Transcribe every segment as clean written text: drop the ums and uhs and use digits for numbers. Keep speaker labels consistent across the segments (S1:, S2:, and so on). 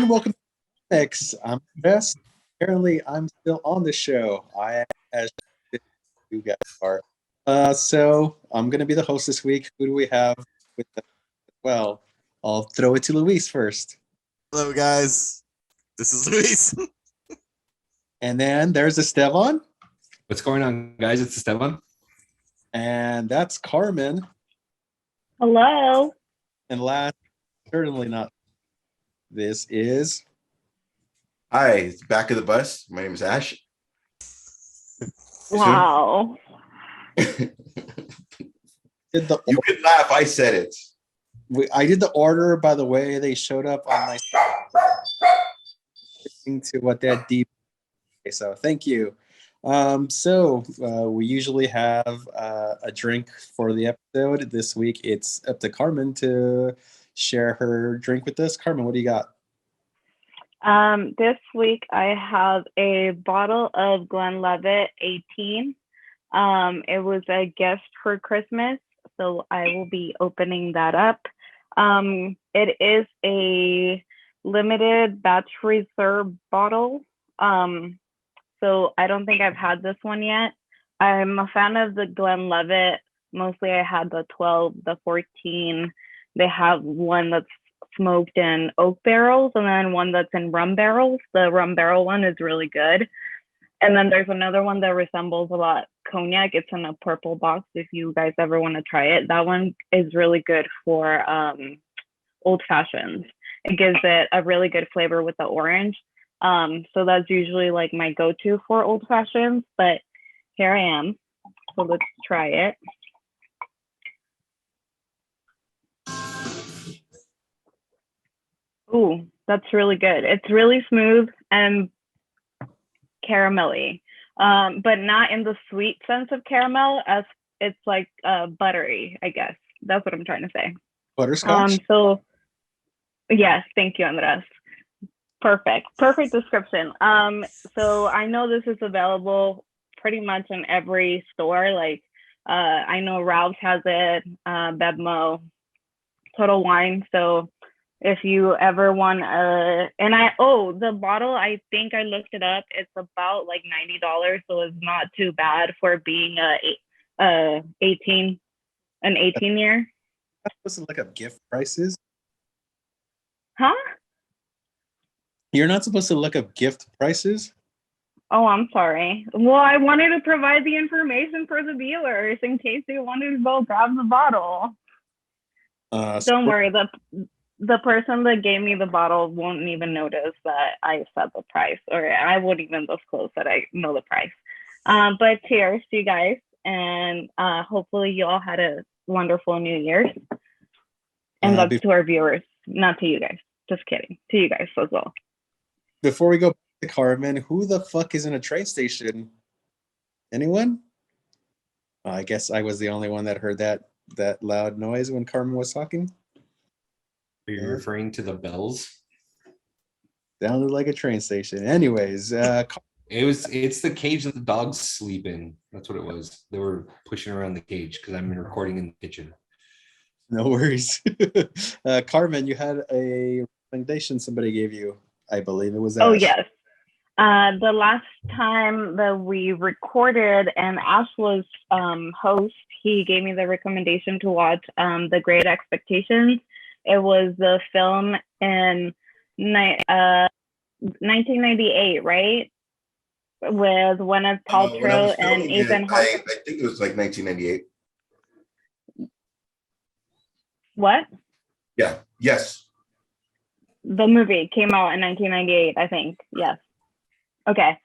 S1: everyone. Welcome to Comix. I'm Best. Apparently, I'm still on the show. I am as you guys are. So I'm gonna be the host this week. Who do we have with us? Well, I'll throw it to Luis first.
S2: Hello, guys. This is Luis.
S1: And then there's Esteban.
S3: What's going on, guys? It's Esteban.
S1: And that's Carmen.
S4: Hello.
S1: And last, certainly not, this is...
S5: Hi, it's back of the bus. My name is Ash.
S4: Wow.
S1: Did
S5: You could laugh. I said it.
S1: I did the order by the way they showed up on my to what that deep. Okay, so thank you. We usually have a drink for the episode. This week it's up to Carmen to share her drink with us. Carmen, what do you got?
S4: This week I have a bottle of Glenlivet 18. It was a gift for Christmas, so I will be opening that up. It is a limited batch reserve bottle. So I don't think I've had this one yet. I'm a fan of the Glenlivet. Mostly I had the 12, the 14. They have one that's smoked in oak barrels and then one that's in rum barrels. The rum barrel one is really good. And then there's another one that resembles a lot cognac. It's in a purple box if you guys ever want to try it. That one is really good for old fashions. It gives it a really good flavor with the orange. So that's usually like my go-to for old fashions, but here I am. So let's try it. Ooh, that's really good. It's really smooth and caramelly, but not in the sweet sense of caramel, as it's like buttery, I guess. That's what I'm trying to say.
S1: Butterscotch?
S4: So yes, thank you, Andres. Perfect description. So I know this is available pretty much in every store. Like I know Ralph's has it, Bevmo, Total Wine. So if you ever want the bottle, I think I looked it up. It's about like $90, so it's not too bad for being an 18 year.
S1: I'm supposed to look up gift prices.
S4: Huh?
S1: You're not supposed to look up gift prices?
S4: Oh, I'm sorry. Well, I wanted to provide the information for the viewers in case they wanted to go grab the bottle. Don't worry, the person that gave me the bottle won't even notice that I said the price, or I wouldn't even disclose that I know the price. But cheers to you guys, and hopefully you all had a wonderful New Year's. And that's to our viewers, not to you guys. Just kidding. To you guys as well.
S1: Before we go back to Carmen, who the fuck is in a train station? Anyone? I guess I was the only one that heard that loud noise when Carmen was talking.
S3: Are you referring to the bells?
S1: Sounded like a train station. Anyways,
S3: It's the cage that the dogs sleep in. That's what it was. They were pushing around the cage because I'm recording in the kitchen.
S1: No worries. Carmen, you had a recommendation somebody gave you. I believe it was Ash.
S4: Oh, yes. The last time that we recorded and Ash was host, he gave me the recommendation to watch The Great Expectations. It was the film in 1998, right? With Gwyneth Paltrow and Ethan Hawke.
S5: I think it was like 1998.
S4: What?
S5: Yeah. Yes.
S4: The movie came out in 1998, I think. Yes. Okay.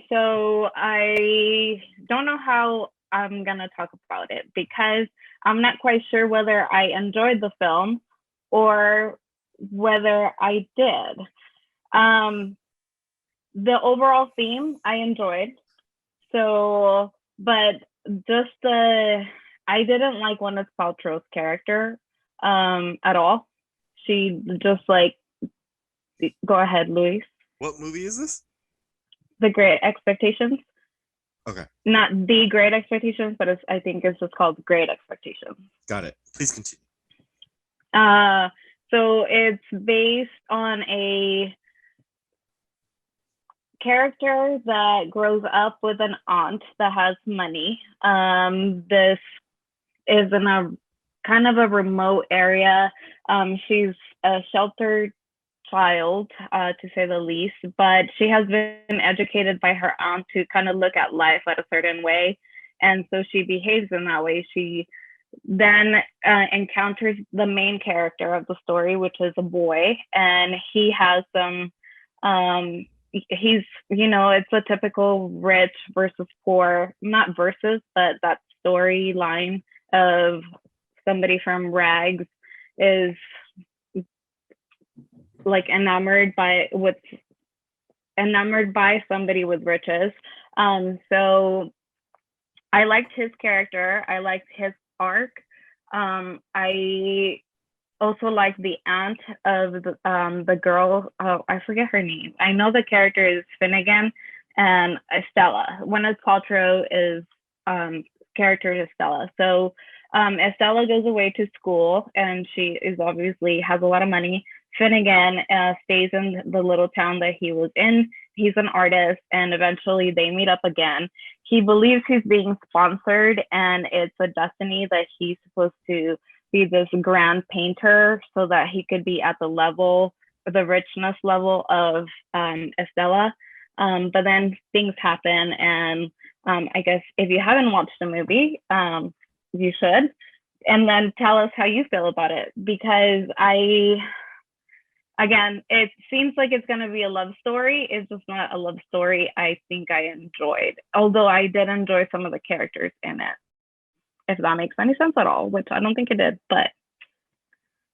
S4: So I don't know how I'm gonna talk about it because I'm not quite sure whether I enjoyed the film or whether I did. The overall theme I enjoyed. So, but just I didn't like Gwyneth Paltrow's character at all. She just like, go ahead, Luis.
S2: What movie is this?
S4: The Great Expectations.
S2: Okay.
S4: Not The Great Expectations, but I think it's just called Great Expectations.
S2: Got it. Please continue.
S4: So it's based on a character that grows up with an aunt that has money. This is in a kind of a remote area. She's a sheltered child, to say the least, but she has been educated by her aunt to kind of look at life at a certain way. And so she behaves in that way. She then encounters the main character of the story, which is a boy, and he has some he's, it's a typical rich versus poor, not versus, but that storyline of somebody from rags is like enamored by somebody with riches. So I liked his character. I liked his arc. I also like the aunt of the girl. Oh, I forget her name. I know the character is Finnegan and Estella. Gwyneth Paltrow is character is Estella. So Estella goes away to school, and she is obviously has a lot of money. Finnegan stays in the little town that he was in. He's an artist, and eventually they meet up again. He believes he's being sponsored, and it's a destiny that he's supposed to be this grand painter so that he could be at the level, the richness level of Estella. But then things happen, and I guess if you haven't watched the movie, you should. And then tell us how you feel about it, because again, it seems like it's going to be a love story. It's just not a love story I think I enjoyed, although I did enjoy some of the characters in it, if that makes any sense at all, which I don't think it did. But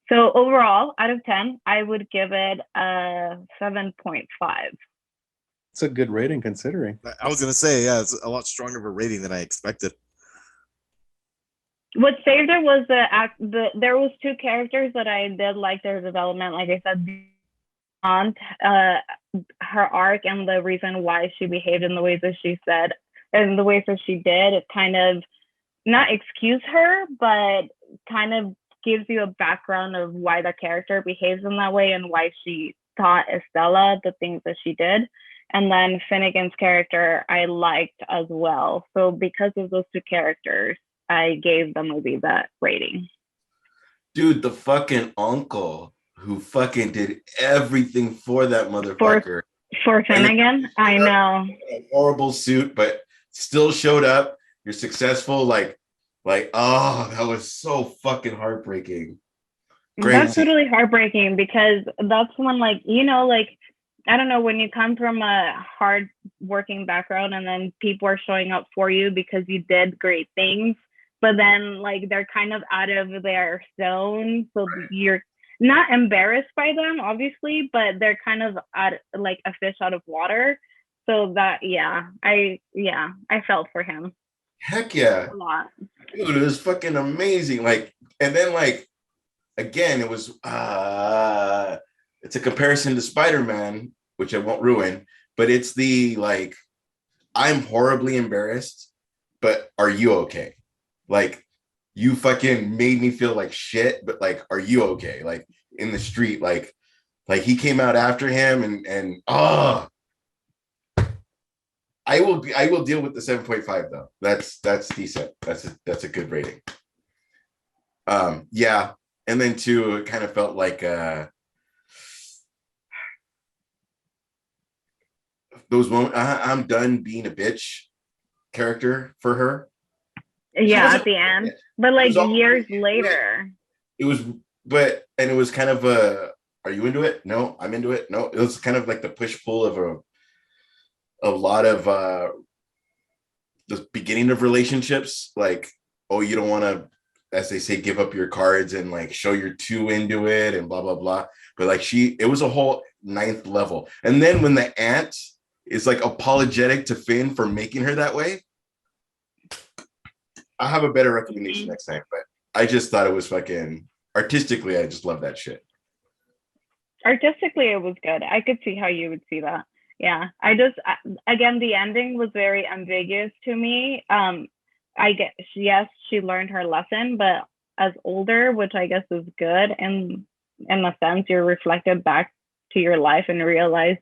S4: so overall, out of 10, I would give it a 7.5.
S1: It's a good rating considering.
S2: I was gonna say, yeah, it's a lot stronger of a rating than I expected.
S4: What saved it was there was two characters that I did like their development. Like I said, the aunt, her arc and the reason why she behaved in the ways that she said and the ways that she did, it kind of not excuse her, but kind of gives you a background of why the character behaves in that way and why she taught Estella the things that she did. And then Finnegan's character I liked as well. So because of those two characters, I gave the movie that rating.
S5: Dude, the fucking uncle who fucking did everything for that motherfucker.
S4: For Finnegan, I know.
S5: A horrible suit, but still showed up. You're successful. Like, oh, that was so fucking heartbreaking. Crazy.
S4: That's totally heartbreaking, because that's when, like, I don't know, when you come from a hard working background and then people are showing up for you because you did great things, but then like they're kind of out of their zone. So you're not embarrassed by them, obviously, but they're kind of like a fish out of water. So that, I felt for him.
S5: Heck yeah.
S4: A lot.
S5: Dude, it was fucking amazing. Like, and then like, again, it was, it's a comparison to Spiderman, which I won't ruin, but it's the like, I'm horribly embarrassed, but are you okay? Like, you fucking made me feel like shit, but like, are you okay? Like in the street, like he came out after him and I will deal with the 7.5 though. That's decent. That's a good rating. Yeah. And then too, it kind of felt like those moments, I'm done being a bitch character for her.
S4: Yeah, at the end. But like years later.
S5: It was kind of are you into it? No, I'm into it. No, it was kind of like the push-pull of a lot of the beginning of relationships. Like, oh, you don't want to, as they say, give up your cards and like show you're too into it and blah, blah, blah. But like it was a whole 9th level. And then when the aunt is like apologetic to Finn for making her that way, I'll have a better recommendation next time. But I just thought it was fucking artistically, I just love that shit.
S4: Artistically, it was good. I could see how you would see that. Yeah. Again, the ending was very ambiguous to me. I guess, yes, she learned her lesson, but as older, which I guess is good. And in a sense, you're reflected back to your life and realize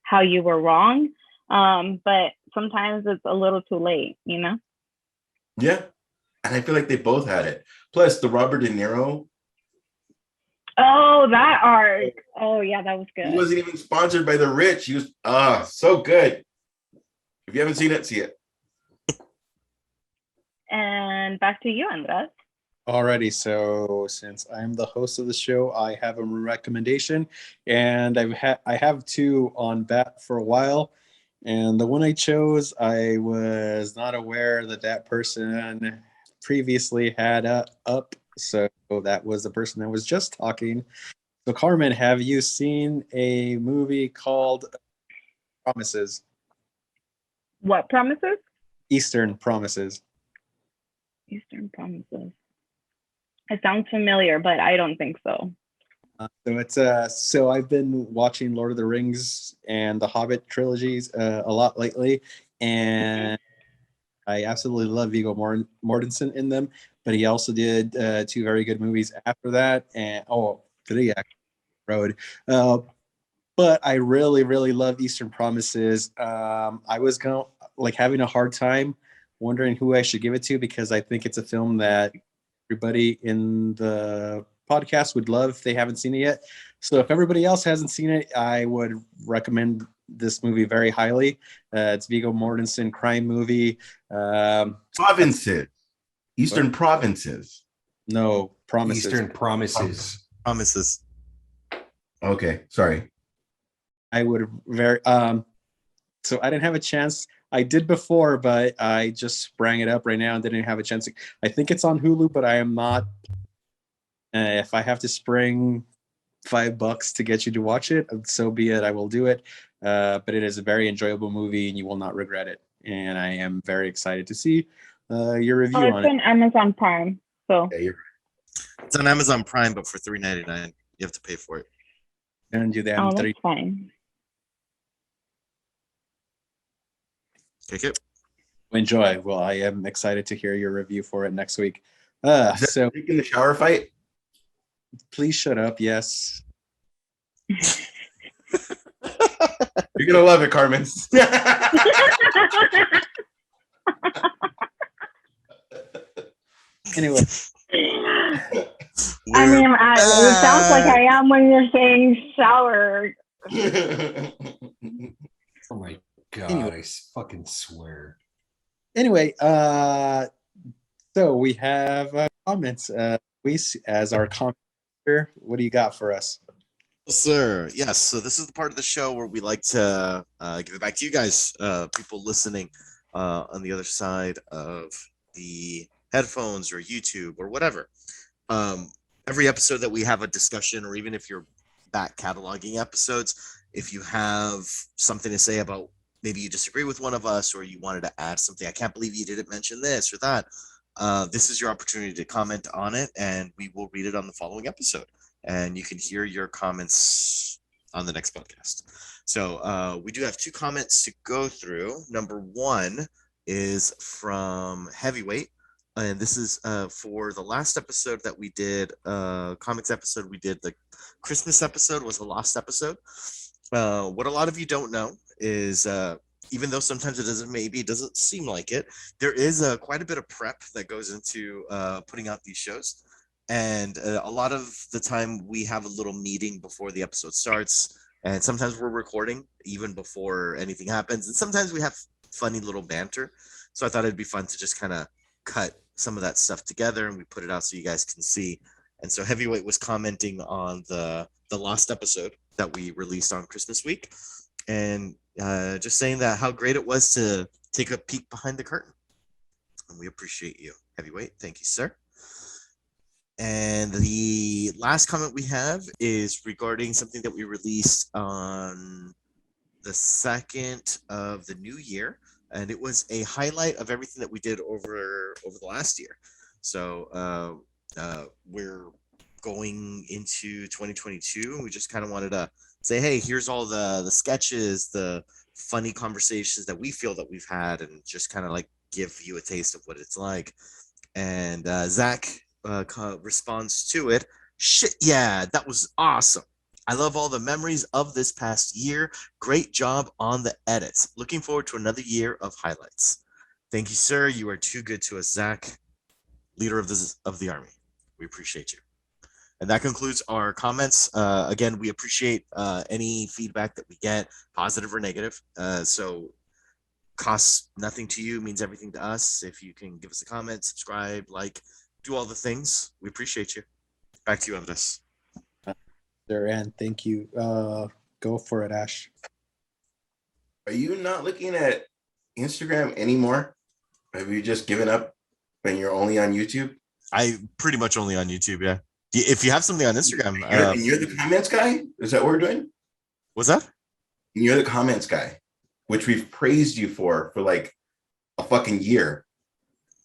S4: how you were wrong. But sometimes it's a little too late, you know?
S5: Yeah. And I feel like they both had it. Plus the Robert De Niro,
S4: Oh, that arc. Oh, yeah, that was
S5: he
S4: good.
S5: wasn't even sponsored by the rich. He was so good. If you haven't seen it, see it.
S4: And back to you, Andres.
S1: Alrighty, so since I'm the host of the show, I have a recommendation, and I have two on bat for a while, and the one I chose, I was not aware that that person previously had up, so that was the person that was just talking. So Carmen, have you seen a movie called Promises?
S4: What promises?
S1: Eastern Promises.
S4: Eastern Promises. It sounds familiar, but I don't think so.
S1: So I've been watching Lord of the Rings and the Hobbit trilogies a lot lately, and I absolutely love Viggo Mortensen in them. But he also did two very good movies after that, and three actually. Road. But I really, really love Eastern Promises. I was having a hard time wondering who I should give it to because I think it's a film that everybody in the podcast would love if they haven't seen it yet. So if everybody else hasn't seen it, I would recommend this movie very highly. It's Viggo Mortensen crime movie.
S5: Provinces. Eastern Provinces.
S1: No, Promises.
S3: Eastern Promises.
S2: Promises.
S5: Okay, sorry.
S1: I would so I didn't have a chance. I did before, but I just sprang it up right now and didn't have a chance. I think it's on Hulu, but I am not. If I have to spring $5 to get you to watch it, so be it. I will do it. But it is a very enjoyable movie, and you will not regret it. And I am very excited to see your review on
S4: It's
S1: it.
S4: on Amazon Prime. So
S5: Yeah, you're right.
S2: It's on Amazon Prime, but for $3.99, you have to pay for it.
S1: And you
S4: oh,
S1: them
S4: that's
S1: three.
S4: fine.
S2: Take it.
S1: Enjoy. Well, I am excited to hear your review for it next week.
S5: Is that
S1: So
S5: taking the shower fight?
S1: please shut up. Yes.
S5: You're gonna love it, Carmen.
S1: Anyway.
S4: I mean, it sounds like I am when you're saying shower.
S3: Oh my god!
S1: Anyway.
S3: I fucking swear.
S1: Anyway, so we have comments. We as our commenter, what do you got for us?
S2: Sir, yes. So this is the part of the show where we like to give it back to you guys, people listening on the other side of the headphones or YouTube or whatever. Every episode that we have a discussion, or even if you're back cataloging episodes, if you have something to say about maybe you disagree with one of us or you wanted to add something, I can't believe you didn't mention this or that. This is your opportunity to comment on it, and we will read it on the following episode. And you can hear your comments on the next podcast. So we do have two comments to go through. Number one is from Heavyweight. And this is for the last episode that we did, comics episode. We did the Christmas episode was the last episode. What a lot of you don't know is even though sometimes it doesn't seem like it, there is quite a bit of prep that goes into putting out these shows. And a lot of the time we have a little meeting before the episode starts. And sometimes we're recording even before anything happens. And sometimes we have funny little banter. So I thought it'd be fun to just kind of cut some of that stuff together and we put it out so you guys can see. And so Heavyweight was commenting on the last episode that we released on Christmas week, and just saying that how great it was to take a peek behind the curtain. And we appreciate you, Heavyweight. Thank you, sir. And the last comment we have is regarding something that we released on the 2nd of the new year. And it was a highlight of everything that we did over the last year. So we're going into 2022, and we just kind of wanted to say, hey, here's all the sketches, the funny conversations that we feel that we've had, and just kind of like give you a taste of what it's like. And Zach responds to it, Shit, yeah, that was awesome. I love all the memories of this past year. Great job on the edits. Looking forward to another year of highlights. Thank you, sir. You are too good to us, Zach, leader of the army. We appreciate you. And that concludes our comments. Again, we appreciate any feedback that we get, positive or negative. So costs nothing to you, means everything to us. If you can give us a comment, subscribe, like, do all the things, we appreciate you. Back to you, Andres.
S1: There, and thank you. Go for it, Ash.
S5: Are you not looking at Instagram anymore? Have you just given up and you're only on YouTube?
S2: I pretty much only on YouTube, yeah. If you have something on Instagram,
S5: And you're the comments guy? Is that what we're doing?
S2: what's that?
S5: And you're the comments guy, which we've praised you for like a fucking year.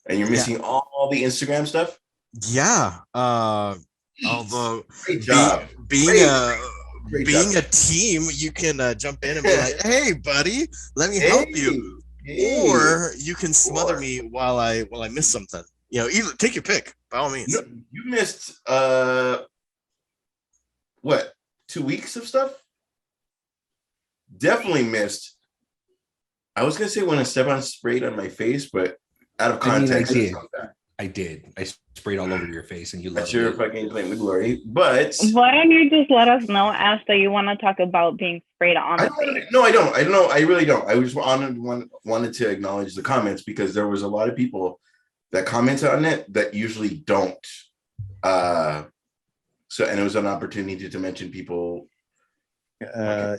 S5: And you're missing all the Instagram stuff?
S2: Yeah. Although
S5: Great job.
S2: being
S5: Great
S2: a team, you can jump in and be like, "Hey, buddy, let me help you," or you can smother me while I miss something. You know, either take your pick by all means.
S5: You missed what, 2 weeks of stuff? Definitely missed. I was gonna say when Esteban sprayed on my face, but out of context,
S3: I did. I sprayed all over your face, and you loved
S5: that's your
S3: it.
S5: fucking claim to glory. But
S4: Why don't you just let us know, Ash, that you want to talk about being sprayed on the face?
S5: no, I don't. I don't know. I really don't. I just wanted to acknowledge the comments because there was a lot of people that commented on it that usually don't. So, and it was an opportunity to mention people.
S1: A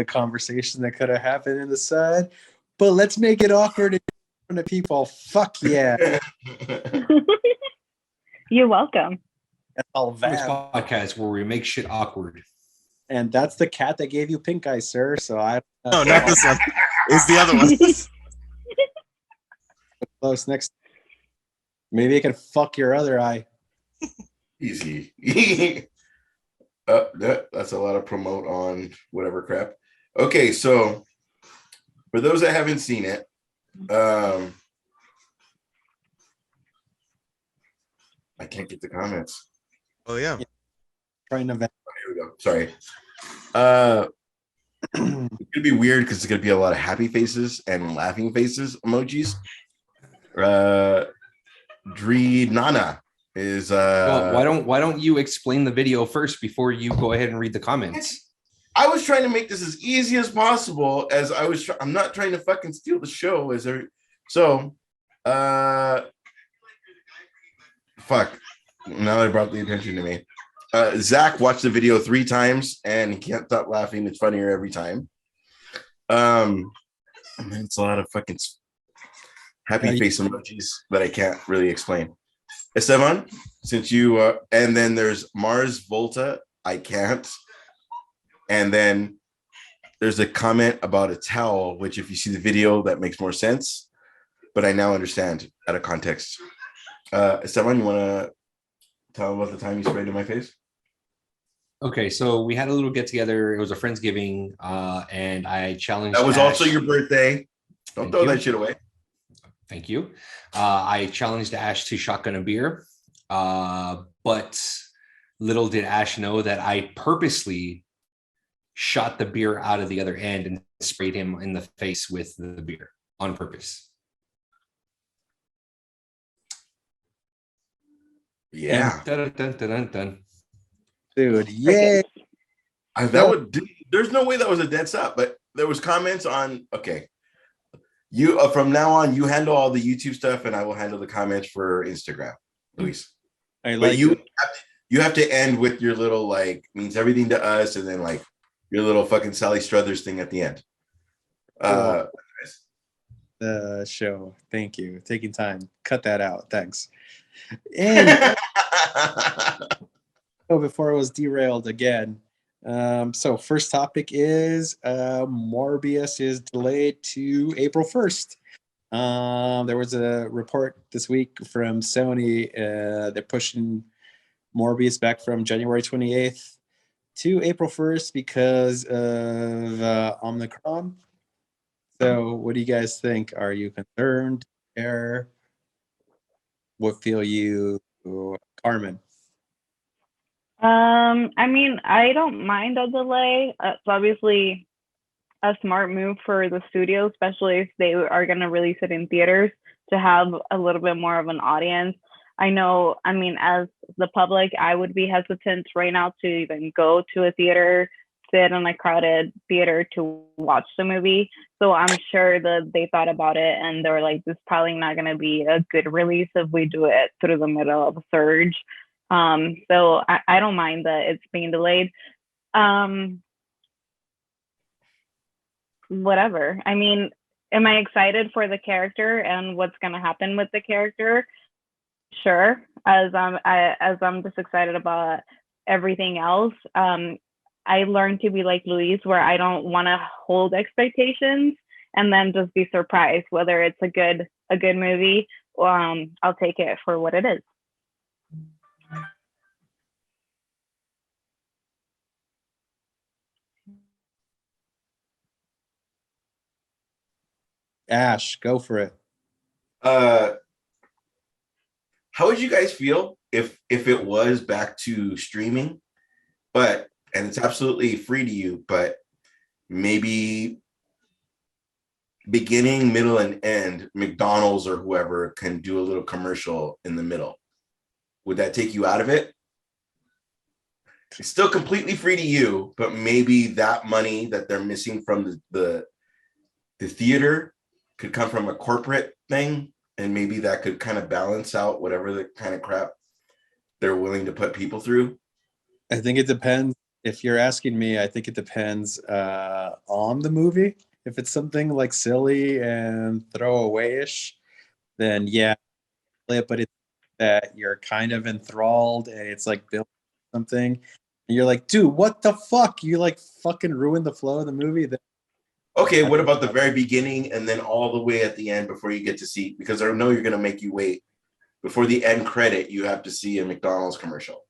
S1: conversation that could have happened in the side, but let's make it awkward in front of people. Fuck yeah.
S4: You're welcome.
S3: This podcast where we make shit awkward.
S1: And that's the cat that gave you pink eye, sir. So I
S2: No, not this one. It's the other one.
S1: Close. Next, maybe I can fuck your other eye.
S5: Easy. That's a lot of promote on whatever crap. Okay, so for those that haven't seen it, I can't get the comments.
S2: Oh yeah.
S1: Trying to vent.
S5: Here we go. Sorry. It's gonna be weird because it's gonna be a lot of happy faces and laughing faces emojis. Dree Nana is
S3: Well, why don't you explain the video first before you go ahead and read the comments?
S5: I was trying to make this as easy as possible as I'm not trying to fucking steal the show fuck. Now they brought the attention to me. Zach watched the video 3 times and he can't stop laughing. It's funnier every time. It's a lot of fucking happy face emojis that I can't really explain. Esteban, since you and then there's Mars Volta, I can't. And then there's a comment about a towel, which if you see the video, that makes more sense. But I now understand out of context. Esteban, you want to tell about the time you sprayed in my face?
S3: Okay, so we had a little get together. It was a Friendsgiving, and I challenged.
S5: That was
S3: Ash.
S5: also your birthday. Don't throw that shit away.
S3: Thank you. I challenged Ash to shotgun a beer, but little did Ash know that I purposely shot the beer out of the other end and sprayed him in the face with the beer on purpose.
S5: Yeah.
S3: Dun, dun, dun, dun, dun.
S1: Dude, yeah.
S5: There's no way that was a dead stop, but there was comments on, okay. You from now on, you handle all the YouTube stuff and I will handle the comments for Instagram, Luis. But you have to end with your little like means everything to us and then like your little fucking Sally Struthers thing at the end.
S1: The show. Thank you. Taking time. Cut that out. Thanks. And before it was derailed again. So first topic is Morbius is delayed to April 1st. There was a report this week from Sony. They're pushing Morbius back from January 28th to April 1st because of Omicron. So what do you guys think? Are you concerned? What feel you Carmen?
S4: I mean, I don't mind a delay. It's obviously a smart move for the studio, especially if they are going to release it in theaters, to have a little bit more of an audience. I know, I mean, as the public, I would be hesitant right now to even go to a theater, sit in a crowded theater to watch the movie. So I'm sure that they thought about it and they were like, this is probably not going to be a good release if we do it through the middle of a surge. So I don't mind that it's being delayed. Whatever. I mean, am I excited for the character and what's going to happen with the character? Sure. As I'm just excited about everything else. I learned to be like Louise, where I don't want to hold expectations and then just be surprised whether it's a good movie. I'll take it for what it is.
S1: Ash, go for it.
S5: How would you guys feel if it was back to streaming, and it's absolutely free to you, but maybe beginning, middle, and end, McDonald's or whoever can do a little commercial in the middle? Would that take you out of it? It's still completely free to you, but maybe that money that they're missing from the theater could come from a corporate thing, and maybe that could kind of balance out whatever the kind of crap they're willing to put people through.
S1: I think it depends. If you're asking me, I think it depends on the movie. If it's something like silly and throwaway-ish, then yeah, but it's that you're kind of enthralled and it's like building something. And you're like, dude, what the fuck? You like fucking ruined the flow of the movie.
S5: Okay, what about the very beginning and then all the way at the end before you get to see? Because I know you're going to make you wait. Before the end credit, you have to see a McDonald's commercial.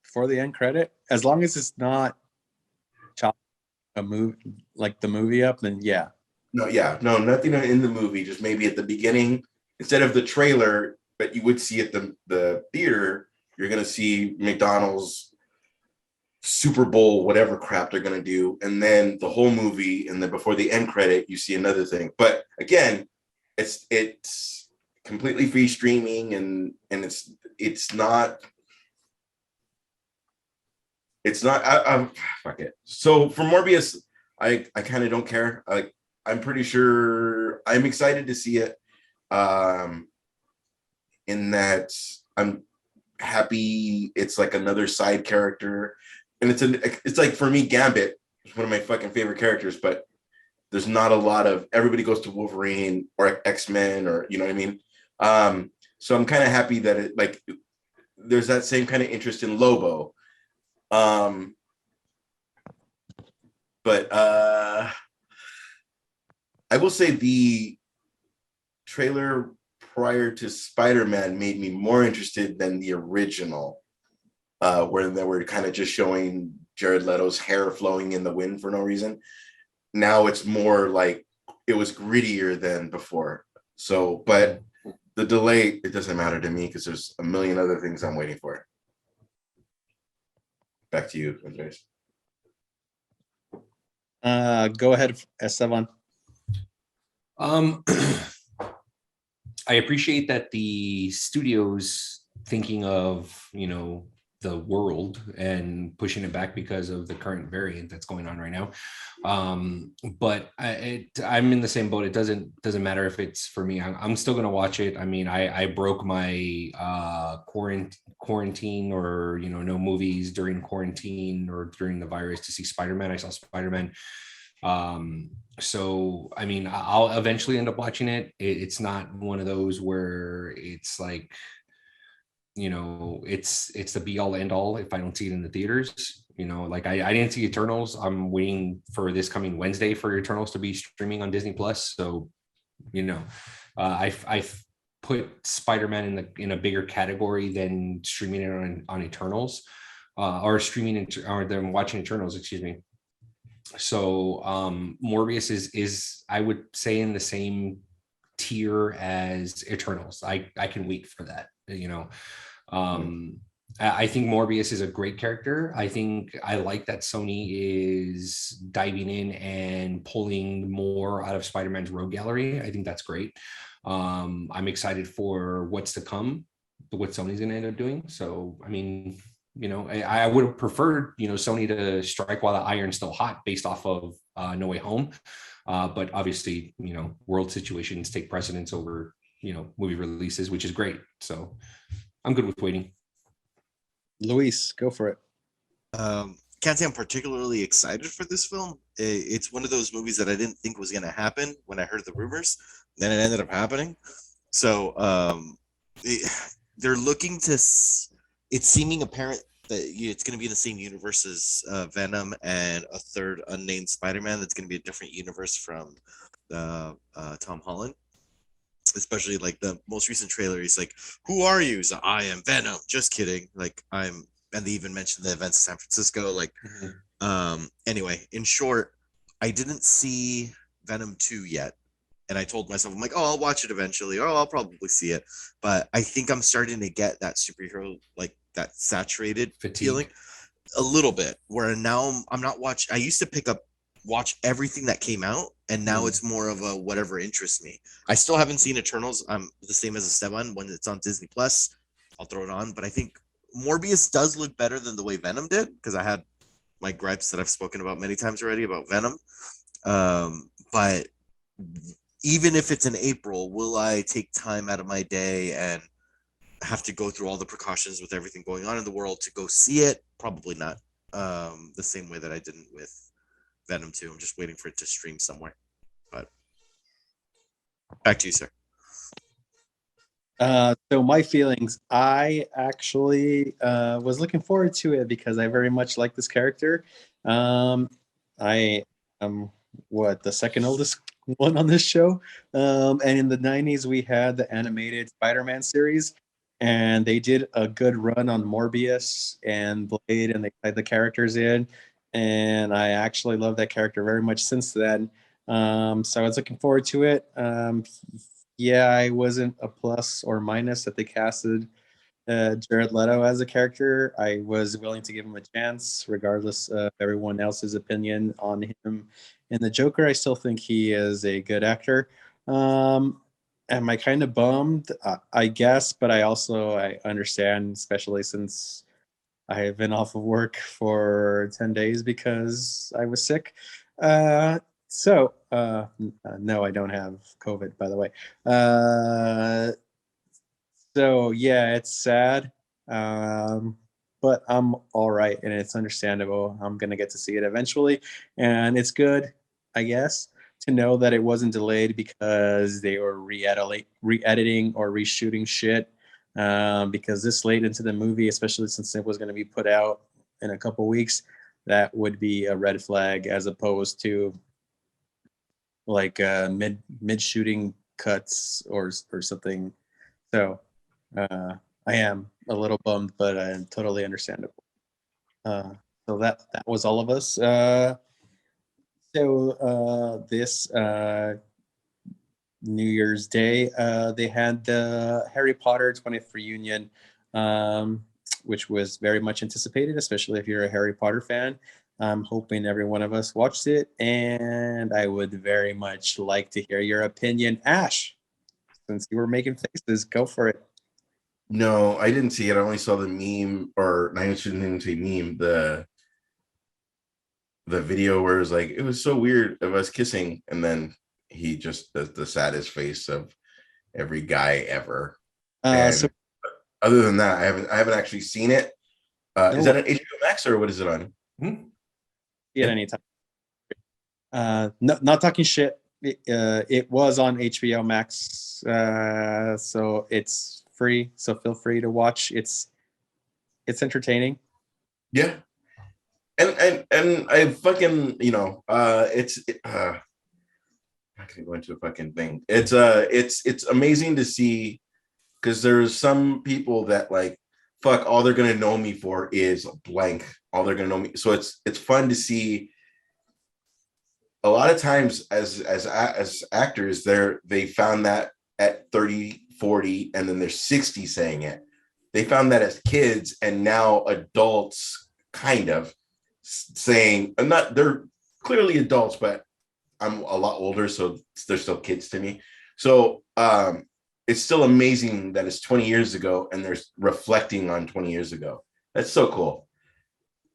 S1: For the end credit, as long as it's not chop a movie like the movie up, then yeah.
S5: No, nothing in the movie. Just maybe at the beginning, instead of the trailer that you would see at the theater, you're gonna see McDonald's Super Bowl, whatever crap they're gonna do, and then the whole movie, and then before the end credit, you see another thing. But again, it's completely free streaming, and it's not. It's not. Fuck it. So for Morbius, I kind of don't care. I'm pretty sure I'm excited to see it. In that I'm happy it's like another side character, and it's like, for me, Gambit is one of my fucking favorite characters, but there's not a lot of, everybody goes to Wolverine or X-Men, or you know what I mean. So I'm kind of happy that it, like, there's that same kind of interest in Lobo. But I will say the trailer prior to Spider-Man made me more interested than the original, where they were kind of just showing Jared Leto's hair flowing in the wind for no reason. Now it's more like it was grittier than before. So, but the delay, it doesn't matter to me because there's a million other things I'm waiting for. Back to you, Andres.
S1: Go ahead, Esteban.
S3: I appreciate that the studio's thinking of, the world and pushing it back because of the current variant that's going on right now. But I'm in the same boat. It doesn't matter if it's for me. I'm still going to watch it. I mean, I broke my quarantine, or, no movies during quarantine or during the virus to see Spider-Man. I saw Spider-Man. So, I mean, I'll eventually end up watching it. It's not one of those where it's like, it's the be all end all if I don't see it in the theaters. Like I didn't see Eternals. I'm waiting for this coming Wednesday for Eternals to be streaming on Disney Plus. So, I've put Spider-Man in a bigger category than streaming it on Eternals, or them watching Eternals, excuse me. So Morbius is I would say in the same tier as Eternals. I can wait for that. you know. I think Morbius is a great character. I think I like that Sony is diving in and pulling more out of Spider-Man's rogue gallery. I think that's great. I'm excited for what's to come, what Sony's going to end up doing. So, I mean, you know, I would have preferred, you know, Sony to strike while the iron's still hot based off of No Way Home. But obviously, you know, world situations take precedence over, you know, movie releases, which is great. So I'm good with waiting.
S1: Luis, go for it.
S2: Can't say I'm particularly excited for this film. It's one of those movies that I didn't think was going to happen when I heard the rumors. Then it ended up happening. So they're looking to. It's seeming apparent that it's going to be in the same universe as Venom and a third unnamed Spider-Man. That's going to be a different universe from Tom Holland. Especially like the most recent trailer, he's like, "Who are you?" So I am Venom. Just kidding. Like I'm, and they even mentioned the events in San Francisco. Like, anyway, in short, I didn't see Venom 2 yet, and I told myself, I'm like, oh, I'll watch it eventually, or I'll probably see it. But I think I'm starting to get that superhero, like that saturated feeling a little bit. Where now I'm not watching. I used to watch everything that came out, and now it's more of a whatever interests me. I still haven't seen Eternals. I'm the same as Esteban. When it's on Disney Plus, I'll throw it on. But I think Morbius does look better than the way Venom did, because I had my gripes that I've spoken about many times already about Venom. But even if it's in April, will I take time out of my day and have to go through all the precautions with everything going on in the world to go see it? Probably not. The same way that I didn't with Venom 2. I'm just waiting for it to stream somewhere. But back to you, sir.
S1: So my feelings, I actually was looking forward to it because I very much like this character. I am the second oldest one on this show. And in the 90s, we had the animated Spider-Man series, and they did a good run on Morbius and Blade, and they played the characters in. And I actually love that character very much since then. So I was looking forward to it. Yeah, I wasn't a plus or minus that they casted Jared Leto as a character. I was willing to give him a chance, regardless of everyone else's opinion on him. And the Joker, I still think he is a good actor. Am I kind of bummed? I guess, but I understand, especially since I have been off of work for 10 days because I was sick. No, I don't have COVID, by the way. So yeah, it's sad. But I'm all right, and it's understandable. I'm gonna get to see it eventually, and it's good, I guess, to know that it wasn't delayed because they were re-editing or reshooting shit. Because this late into the movie, especially since it was going to be put out in a couple weeks, that would be a red flag, as opposed to like mid shooting cuts or something. So I am a little bummed, but totally understandable. So that was all of us. This New Year's Day, they had the Harry Potter 20th reunion, which was very much anticipated, especially if you're a Harry Potter fan. I'm hoping every one of us watched it, and I would very much like to hear your opinion. Ash, since you were making faces, go for it.
S5: No, I didn't see it. I only saw the meme, or I shouldn't even say meme, the video where it was like, it was so weird of us kissing, and then he just does the saddest face of every guy ever. And other than that, I haven't actually seen it. Is that an HBO Max or what is it on?
S1: See it anytime. No, not talking shit. It was on HBO Max, so it's free. So feel free to watch. It's entertaining.
S5: Yeah, and I fucking I'm not gonna go into a fucking thing. It's amazing to see, because there's some people that like, fuck, all they're gonna know me for is blank. All they're gonna know me. So it's fun to see. A lot of times as actors, they found that at 30, 40, and then there's 60 saying it. They found that as kids, and now adults kind of saying, they're clearly adults, but I'm a lot older, so they're still kids to me. So it's still amazing that it's 20 years ago and they're reflecting on 20 years ago. That's so cool.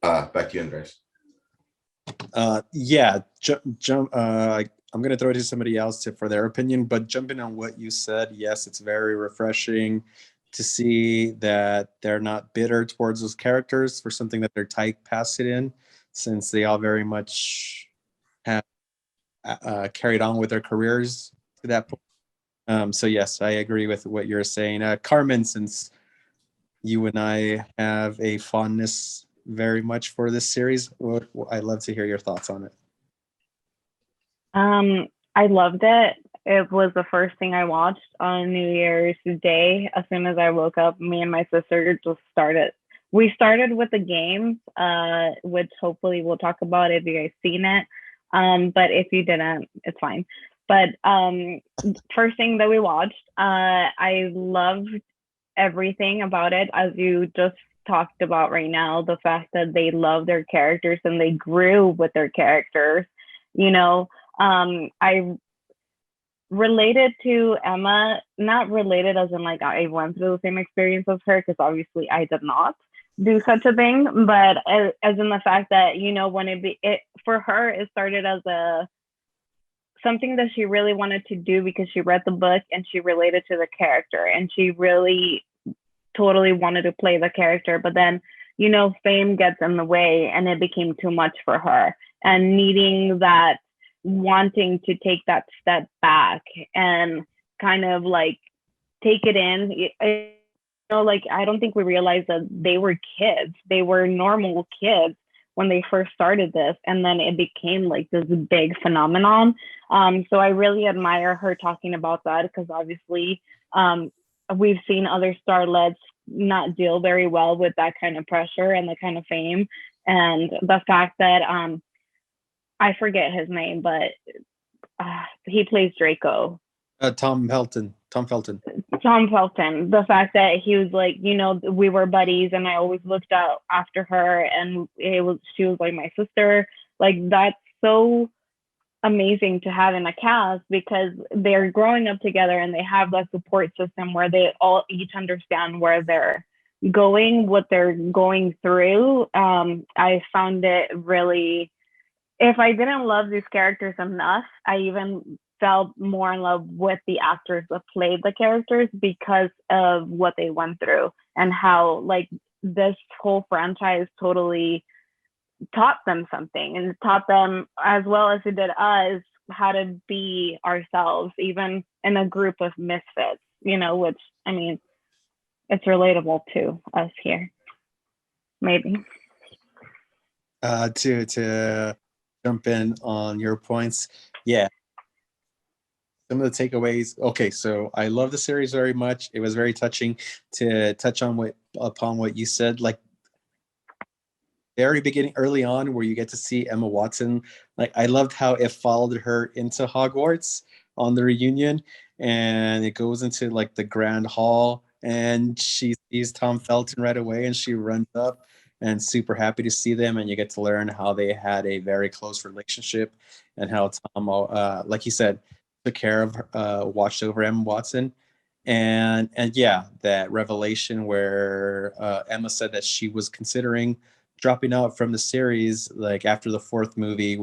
S5: Back to you, Andres.
S1: Yeah, I'm going to throw it to somebody else for their opinion, but jumping on what you said, yes, it's very refreshing to see that they're not bitter towards those characters for something that they're typecasted in, since they all very much have carried on with their careers to that point. So yes, I agree with what you're saying. Carmen, since you and I have a fondness very much for this series, I'd love to hear your thoughts on it.
S4: I loved it. It was the first thing I watched on New Year's Day. As soon as I woke up, me and my sister just started. We started with the games, which hopefully we'll talk about if you guys seen it. But if you didn't, it's fine. But first thing that we watched, I loved everything about it, as you just talked about right now, the fact that they love their characters and they grew with their characters. You know, I related to Emma, not related as in like I went through the same experience as her, because obviously I did not do such a thing, but as in the fact that, you know, when it for her, it started as something that she really wanted to do because she read the book and she related to the character and she really totally wanted to play the character. But then, you know, fame gets in the way and it became too much for her, and needing that, wanting to take that step back and kind of like take it in. You know, like, I don't think we realized that they were kids. They were normal kids when they first started this, and then it became like this big phenomenon. So I really admire her talking about that, because obviously we've seen other starlets not deal very well with that kind of pressure and the kind of fame. And the fact that I forget his name, but he plays Draco.
S1: Tom Felton.
S4: Tom Felton. The fact that he was like, you know, we were buddies and I always looked out after her, and she was like my sister. Like, that's so amazing to have in a cast, because they're growing up together and they have that support system where they all each understand where they're going, what they're going through. I found it really, if I didn't love these characters enough, I even felt more in love with the actors that played the characters because of what they went through, and how like this whole franchise totally taught them something, and taught them, as well as it did us, how to be ourselves, even in a group of misfits, you know, which, I mean, it's relatable to us here, maybe.
S1: To jump in on your points, yeah, some of the takeaways. Okay, so I love the series very much. It was very touching to touch on upon what you said, like very beginning, early on, where you get to see Emma Watson. Like, I loved how it followed her into Hogwarts on the reunion, and it goes into like the grand hall, and she sees Tom Felton right away, and she runs up and super happy to see them, and you get to learn how they had a very close relationship, and how Tom, like he said, took care of her, watched over Emma Watson. And yeah, that revelation where Emma said that she was considering dropping out from the series, like after the fourth movie,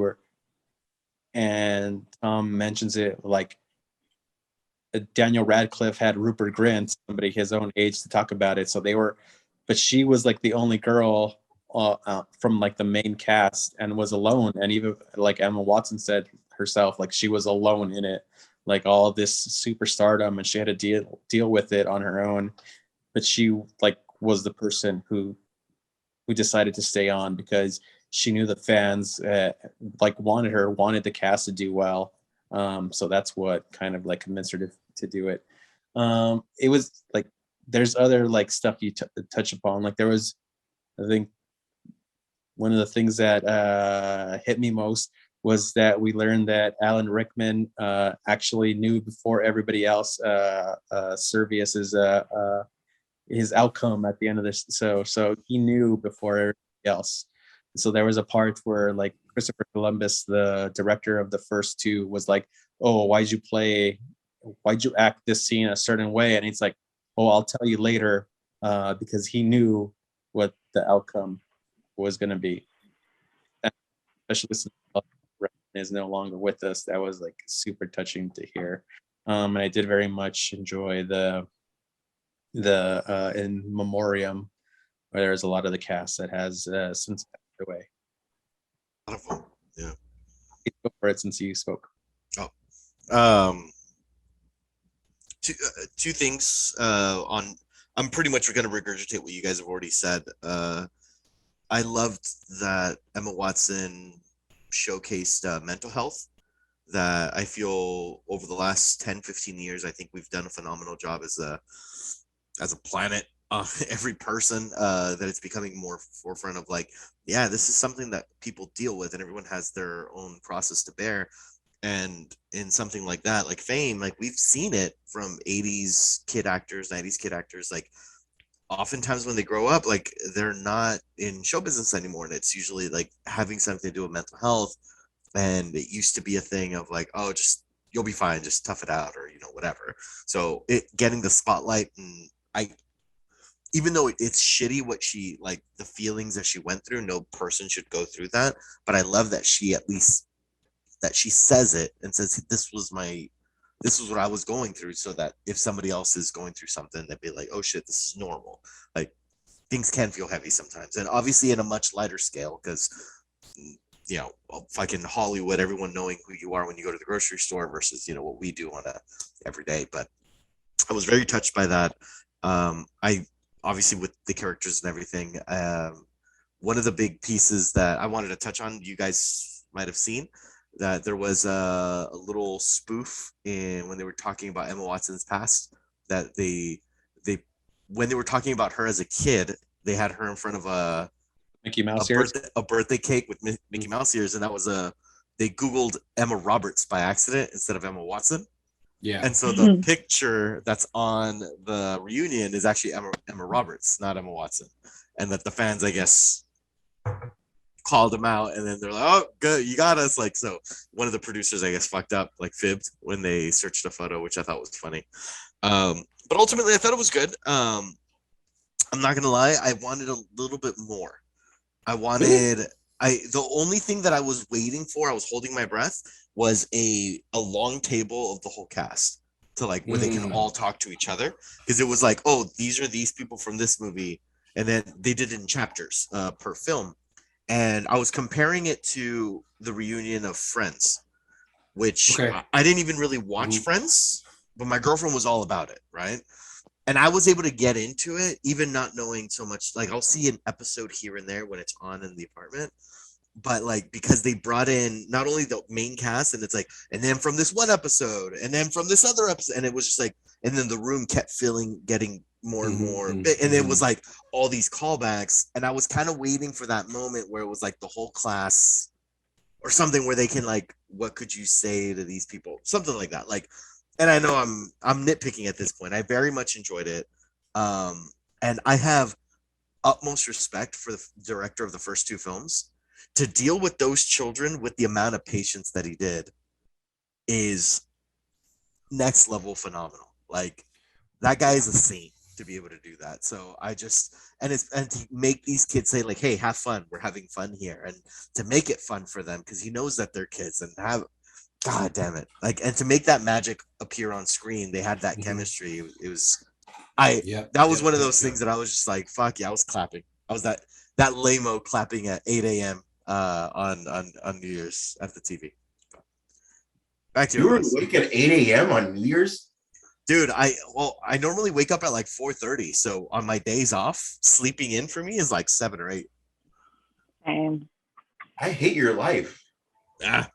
S1: and Tom mentions it, like Daniel Radcliffe had Rupert Grint, somebody his own age, to talk about it. So they were, but she was like the only girl from like the main cast, and was alone. And even like Emma Watson said herself, like she was alone in it, like all this superstardom, and she had to deal with it on her own. But she like was the person who decided to stay on, because she knew the fans like wanted the cast to do well. So that's what kind of like convinced her to do it. It was like, there's other like stuff you touch upon. Like, there was, I think, one of the things that hit me most was that we learned that Alan Rickman actually knew before everybody else Servius's his outcome at the end of this. So he knew before everybody else. So there was a part where like Christopher Columbus, the director of the first two, was like, "Oh, why'd you act this scene a certain way?" And he's like, "Oh, I'll tell you later," because he knew what the outcome was going to be. And especially since Redman is no longer with us, that was like super touching to hear. And I did very much enjoy the in memoriam, where there's a lot of the cast that has since passed away.
S2: A lot of fun. Yeah.
S1: Go for it since you spoke.
S2: Two things on. I'm pretty much going to regurgitate what you guys have already said. I loved that Emma Watson showcased mental health. That I feel over the last 10, 15 years, I think we've done a phenomenal job as a planet. Every person that it's becoming more forefront of, like, yeah, this is something that people deal with, and everyone has their own process to bear. And in something like that, like Fame, like we've seen it from 80s kid actors, 90s kid actors, like oftentimes when they grow up, like they're not in show business anymore, and it's usually like having something to do with mental health. And it used to be a thing of like, oh, just you'll be fine, just tough it out, or whatever. So it getting the spotlight, and even though it's shitty what she, like, the feelings that she went through, no person should go through that, but I love that she at least that she says it and says this was what I was going through, so that if somebody else is going through something, they'd be like, oh shit, this is normal. Like, things can feel heavy sometimes, and obviously in a much lighter scale, because fucking Hollywood, everyone knowing who you are when you go to the grocery store versus what we do on a everyday. But I was very touched by that. I obviously, with the characters and everything, one of the big pieces that I wanted to touch on, you guys might have seen, that there was a little spoof in when they were talking about Emma Watson's past, that they when they were talking about her as a kid, they had her in front of a
S1: Mickey Mouse ears.
S2: A birthday cake with Mickey Mouse ears, and that was they Googled Emma Roberts by accident instead of Emma Watson.
S3: Yeah.
S2: And so the picture that's on the reunion is actually Emma Roberts, not Emma Watson. And that the fans, I guess, called him out, and then they're like, oh, good, you got us. Like, so one of the producers, I guess, fucked up, like fibbed when they searched the photo, which I thought was funny. But ultimately, I thought it was good. I'm not gonna lie, I wanted a little bit more. The only thing that I was waiting for, I was holding my breath, was a long table of the whole cast, to like where they can all talk to each other, because it was like, oh, these are these people from this movie, and then they did it in chapters per film. And I was comparing it to the reunion of Friends, which I didn't even really watch Friends, but my girlfriend was all about it, right? And I was able to get into it, even not knowing so much. Like, I'll see an episode here and there when it's on in the apartment, but like, because they brought in not only the main cast, and it's like, and then from this one episode, and then from this other episode, and it was just like, and then the room kept getting more and more big, and it was like all these callbacks, and I was kind of waiting for that moment where it was like the whole class or something, where they can, like, what could you say to these people, something like that. Like, and I know I'm nitpicking at this point. I very much enjoyed it, and I have utmost respect for the director of the first two films. To deal with those children with the amount of patience that he did is next level phenomenal. Like, that guy is a saint to be able to do that. So I just, and to make these kids say, like, hey, have fun, we're having fun here, and to make it fun for them, because he knows that they're kids, and god damn it, like, and to make that magic appear on screen, they had that chemistry. It was that was one of those things that I was just like, fuck yeah, I was clapping. I was that lame-o clapping at 8 a.m. on New Year's at the TV. Back to you.
S5: You were awake at 8 a.m. on New Year's?
S2: Dude, I normally wake up at like 4:30. So on my days off, sleeping in for me is like 7 or 8.
S4: Same.
S5: I hate your life.
S2: Ah.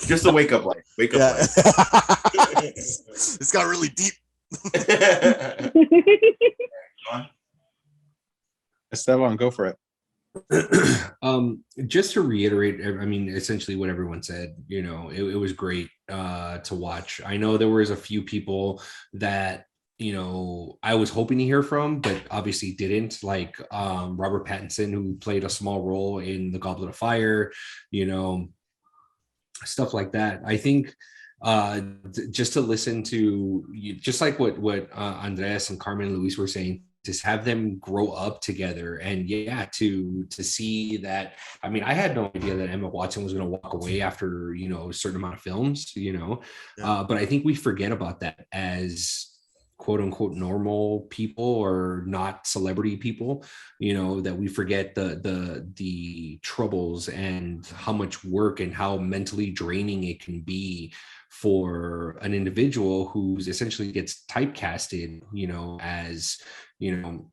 S5: Just a wake up life. Wake up life.
S2: It's got really deep.
S1: Esteban, go for it.
S3: Just to reiterate, I mean, essentially what everyone said, you know, it was great to watch. I know there was a few people that, you know, I was hoping to hear from, but obviously didn't, like Robert Pattinson, who played a small role in The Goblet of Fire, you know, stuff like that. I think just to listen to just like what Andres and Carmen and Luis were saying, just have them grow up together, and yeah, to see that. I mean, I had no idea that Emma Watson was going to walk away after, you know, a certain amount of films, you know.
S2: Yeah.
S3: But I think we forget about that as quote unquote normal people, or not celebrity people, you know, that we forget the troubles and how much work and how mentally draining it can be for an individual who's essentially gets typecasted, you know, as, you know,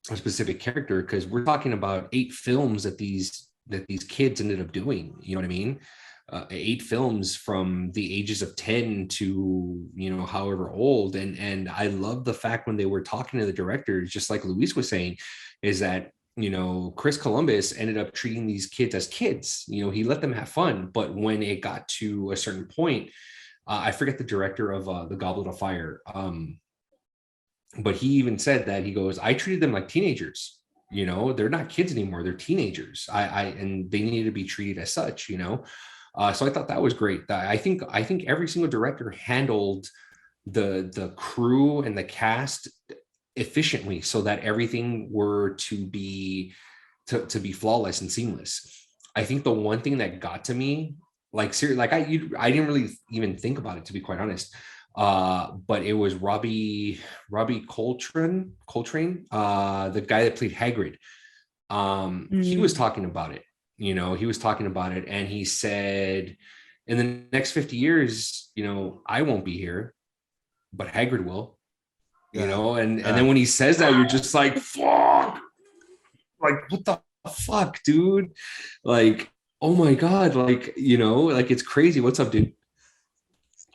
S3: a specific character, because we're talking about 8 films that these kids ended up doing, you know what I mean? 8 films from the ages of 10 to, you know, however old. And I love the fact when they were talking to the directors, just like Luis was saying, is that, you know, Chris Columbus ended up treating these kids as kids. You know, he let them have fun, but when it got to a certain point, I forget the director of The Goblet of Fire, but he even said that, he goes, I treated them like teenagers. You know, they're not kids anymore, they're teenagers. And they needed to be treated as such, you know. So I thought that was great. I think every single director handled the crew and the cast efficiently, so that everything were to be flawless and seamless. I think the one thing that got to me, like seriously, like I didn't really even think about it, to be quite honest. But it was Robbie Coltrane, the guy that played Hagrid. He was talking about it. You know, he was talking about it, and he said, in the next 50 years, you know, I won't be here, but Hagrid will. You know, and then when he says that, you're just like, fuck, like what the fuck, dude? Like, oh my god, like, you know, like it's crazy. What's up, dude?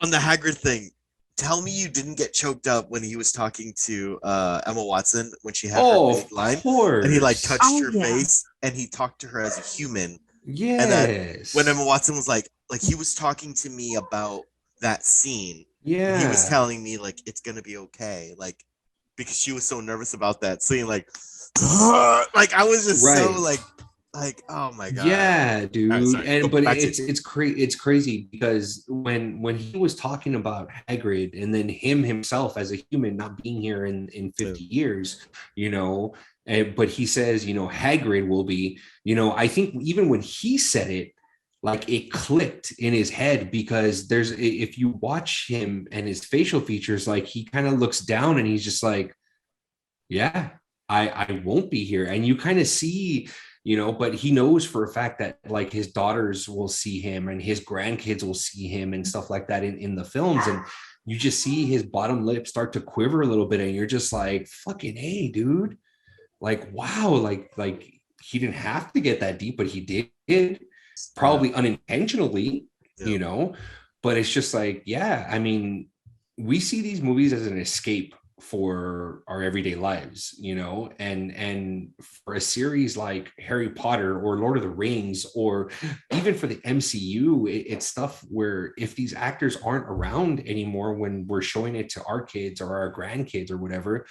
S2: On the Hagrid thing, tell me you didn't get choked up when he was talking to Emma Watson when she had her big line, and he like touched her face, and he talked to her as a human.
S3: Yes.
S2: And that when Emma Watson was like he was talking to me about that scene.
S3: Yeah.
S2: He was telling me like it's gonna be okay, like because she was so nervous about that scene, like I was just so like oh my god.
S3: Yeah, dude.
S2: Right,
S3: and but it's crazy because when he was talking about Hagrid, and then himself as a human not being here in 50 years, you know, but he says, you know, Hagrid will be, you know, I think even when he said it, like it clicked in his head, because if you watch him and his facial features, like he kind of looks down and he's just like, yeah, I won't be here. And you kind of see, you know, but he knows for a fact that like his daughters will see him and his grandkids will see him and stuff like that in the films. And you just see his bottom lip start to quiver a little bit, and you're just like, fucking hey, dude. Like, wow, like he didn't have to get that deep, but he did, probably unintentionally, you know. But it's just like, yeah, I mean, we see these movies as an escape for our everyday lives, you know, and for a series like Harry Potter or Lord of the Rings, or even for the MCU, it's stuff where if these actors aren't around anymore when we're showing it to our kids or our grandkids or whatever,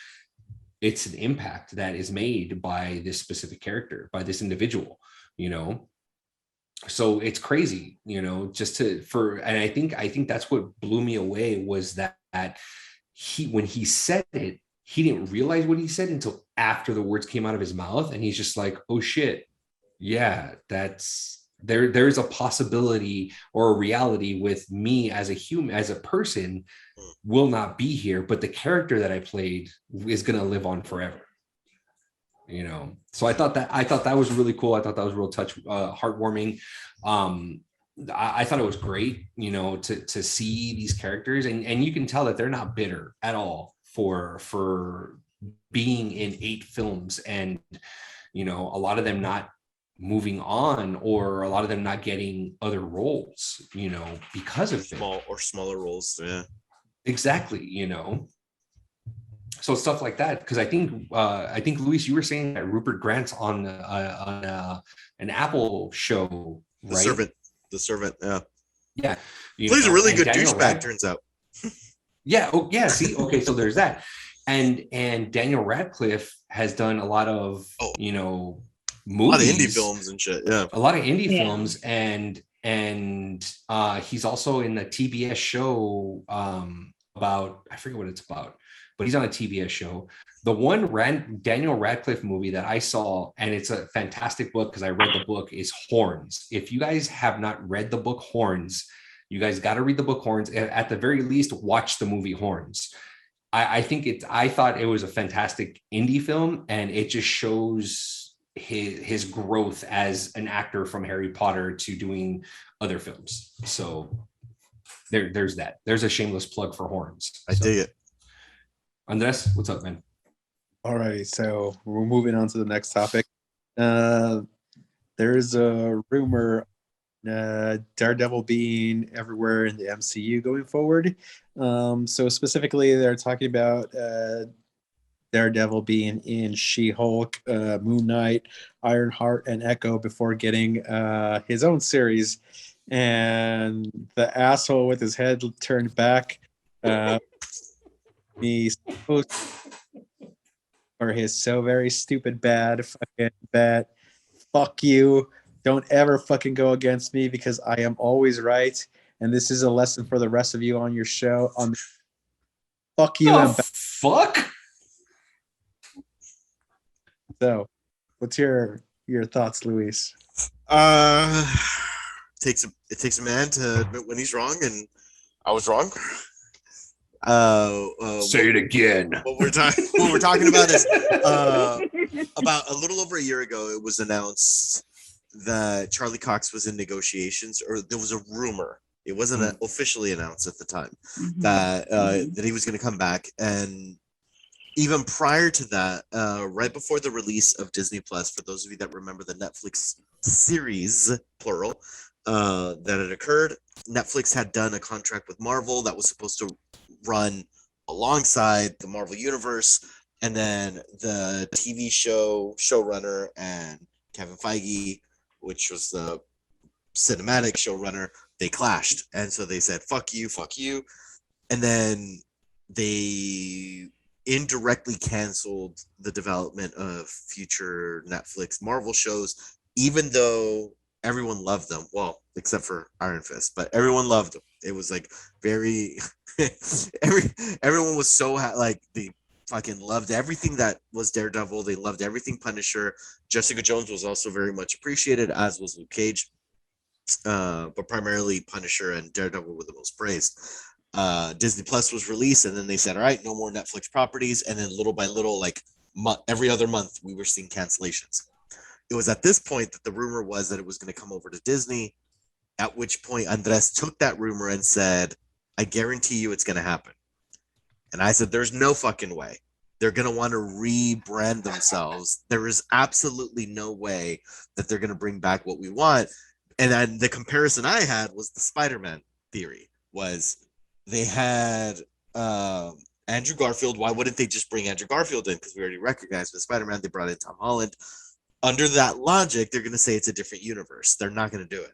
S3: it's an impact that is made by this specific character, by this individual, you know. So it's crazy, you know, and I think that's what blew me away, was that when he said it, he didn't realize what he said until after the words came out of his mouth, and he's just like, oh shit, yeah, there's a possibility or a reality with me as a human, as a person, will not be here, but the character that I played is going to live on forever, you know. So I thought that was really cool. I thought that was real heartwarming. I thought it was great, you know, to see these characters, and you can tell that they're not bitter at all for being in 8 films, and, you know, a lot of them not moving on, or a lot of them not getting other roles, you know, because of
S2: smaller roles. Yeah,
S3: exactly, you know. So stuff like that, because I think Luis, you were saying that Rupert Grant's on an Apple show,
S2: The
S3: right?
S2: servant, yeah.
S3: Yeah,
S2: Plays a really good
S3: Daniel
S2: douchebag, turns out.
S3: Yeah. Oh, yeah. See, okay, so there's that, and Daniel Radcliffe has done a lot of
S2: a
S3: movies,
S2: lot of indie films and shit. Yeah,
S3: a lot of indie films, and he's also in the TBS show about, I forget what it's about, but he's on a TBS show. The one Daniel Radcliffe movie that I saw, and it's a fantastic book because I read the book, is Horns. If you guys have not read the book Horns, you guys got to read the book Horns. At the very least, watch the movie Horns. I thought it was a fantastic indie film, and it just shows his growth as an actor from Harry Potter to doing other films. So there's that. There's a shameless plug for Horns.
S2: I dig it.
S3: Andres, what's up, man?
S1: All right, so we're moving on to the next topic. There's a rumor Daredevil being everywhere in the MCU going forward. So specifically, they're talking about Daredevil being in She-Hulk, Moon Knight, Ironheart, and Echo before getting his own series. And the asshole with his head turned back, he's supposed or his so very stupid bad fucking bet. Fuck you. Don't ever fucking go against me because I am always right. And this is a lesson for the rest of you on your show. Fuck you.
S3: Oh, fuck.
S1: So, what's your thoughts, Luis?
S2: It takes a man to admit when he's wrong, and I was wrong.
S3: Say it again.
S2: What we're talking about is about a little over a year ago, it was announced that Charlie Cox was in negotiations, or there was a rumor. It wasn't officially announced at the time that he was going to come back. And even prior to that, right before the release of Disney Plus, for those of you that remember the Netflix series, plural, that had occurred, Netflix had done a contract with Marvel that was supposed to run alongside the Marvel Universe, and then the TV show showrunner and Kevin Feige, which was the cinematic showrunner, they clashed, and so they said fuck you, and then they indirectly canceled the development of future Netflix Marvel shows, even though everyone loved them. Well, except for Iron Fist, but everyone loved them. It was like very everyone was so like they fucking loved everything that was Daredevil. They loved everything Punisher. Jessica Jones was also very much appreciated, as was Luke Cage. But primarily Punisher and Daredevil were the most praised. Disney Plus was released, and then they said, all right, no more Netflix properties. And then little by little, like every other month, we were seeing cancellations. It was at this point that the rumor was that it was going to come over to Disney, at which point Andres took that rumor and said, I guarantee you it's going to happen. And I said, there's no fucking way. They're going to want to rebrand themselves. There is absolutely no way that they're going to bring back what we want. And then the comparison I had was the Spiderman theory, was they had Andrew Garfield. Why wouldn't they just bring Andrew Garfield in? Because we already recognized with Spider-Man, they brought in Tom Holland. Under that logic, they're going to say it's a different universe. They're not going to do it.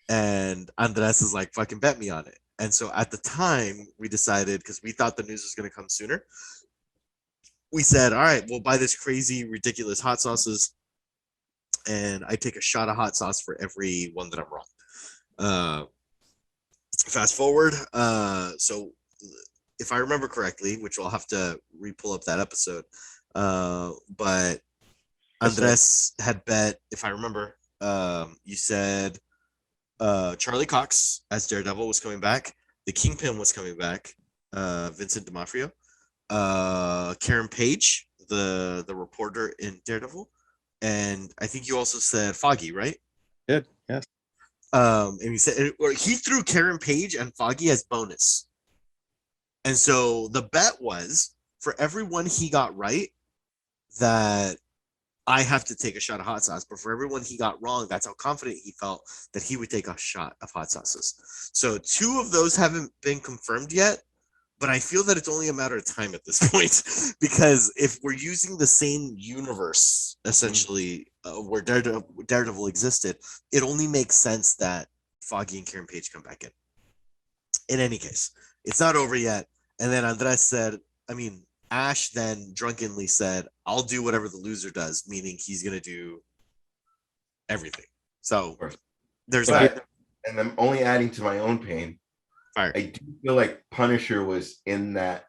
S2: And Andres is like, fucking bet me on it. And so at the time, we decided, because we thought the news was going to come sooner, we said, all right, we'll buy this crazy, ridiculous hot sauces, and I take a shot of hot sauce for every one that I'm wrong. Fast forward. So if I remember correctly, which I'll have to re-pull up that episode, but Andres had bet, if I remember, you said Charlie Cox as Daredevil was coming back. The Kingpin was coming back. Vincent D'Onofrio. Karen Page, the reporter in Daredevil. And I think you also said Foggy, right?
S1: Did, yes.
S2: And he said, or he threw Karen Page and Foggy as bonus. And so the bet was, for everyone he got right, that I have to take a shot of hot sauce. But for everyone he got wrong, that's how confident he felt that he would take a shot of hot sauces. So 2 of those haven't been confirmed yet. but I feel that it's only a matter of time at this point because if we're using the same universe essentially where Daredevil existed, it only makes sense that Foggy and Karen Page come back in. In any case, it's not over yet. And then Ash then drunkenly said, "I'll do whatever the loser does," meaning he's gonna do everything. So there's that.
S5: And I'm only adding to my own pain.
S2: Fire.
S5: I do feel like Punisher was in that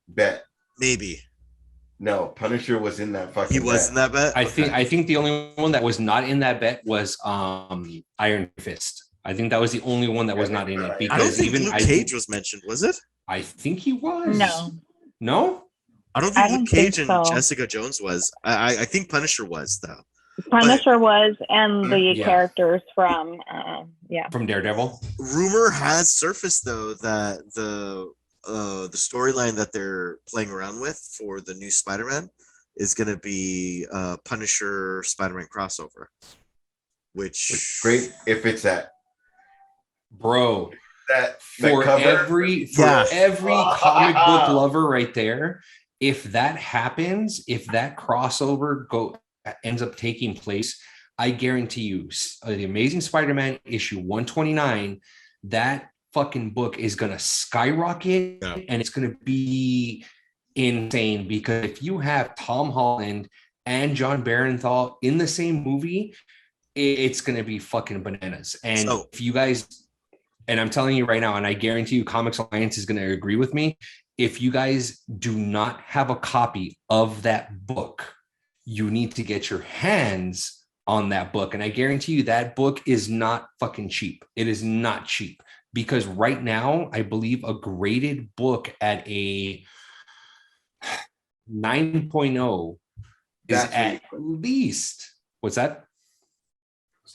S5: bet.
S2: Maybe.
S5: No, Punisher was in that fucking.
S2: He was in that bet.
S3: I think the only one that was not in that bet was Iron Fist. I think that was the only one that was not in it, because
S2: I don't think
S3: even
S2: Luke Cage was mentioned, was it?
S3: I think he was.
S4: No.
S2: I don't think Luke Cage and
S4: so.
S2: Jessica Jones was. I think Punisher was though.
S4: Punisher was, and the characters from
S3: from Daredevil.
S2: Rumor has surfaced though that the storyline that they're playing around with for the new Spider-Man is going to be Punisher Spider-Man crossover, which
S5: great if it's that.
S3: Bro,
S5: for
S3: every comic book lover right there, if that happens, if that crossover ends up taking place, I guarantee you, the Amazing Spider-Man issue 129, that fucking book is gonna skyrocket, and it's gonna be insane, because if you have Tom Holland and John Barenthal in the same movie, it's gonna be fucking bananas. And if you guys, and I'm telling you right now, and I guarantee you Comics Alliance is going to agree with me, if you guys do not have a copy of that book, you need to get your hands on that book. And I guarantee you that book is not fucking cheap. It is not cheap, because right now, I believe a graded book at a 9.0 is at least, what's that?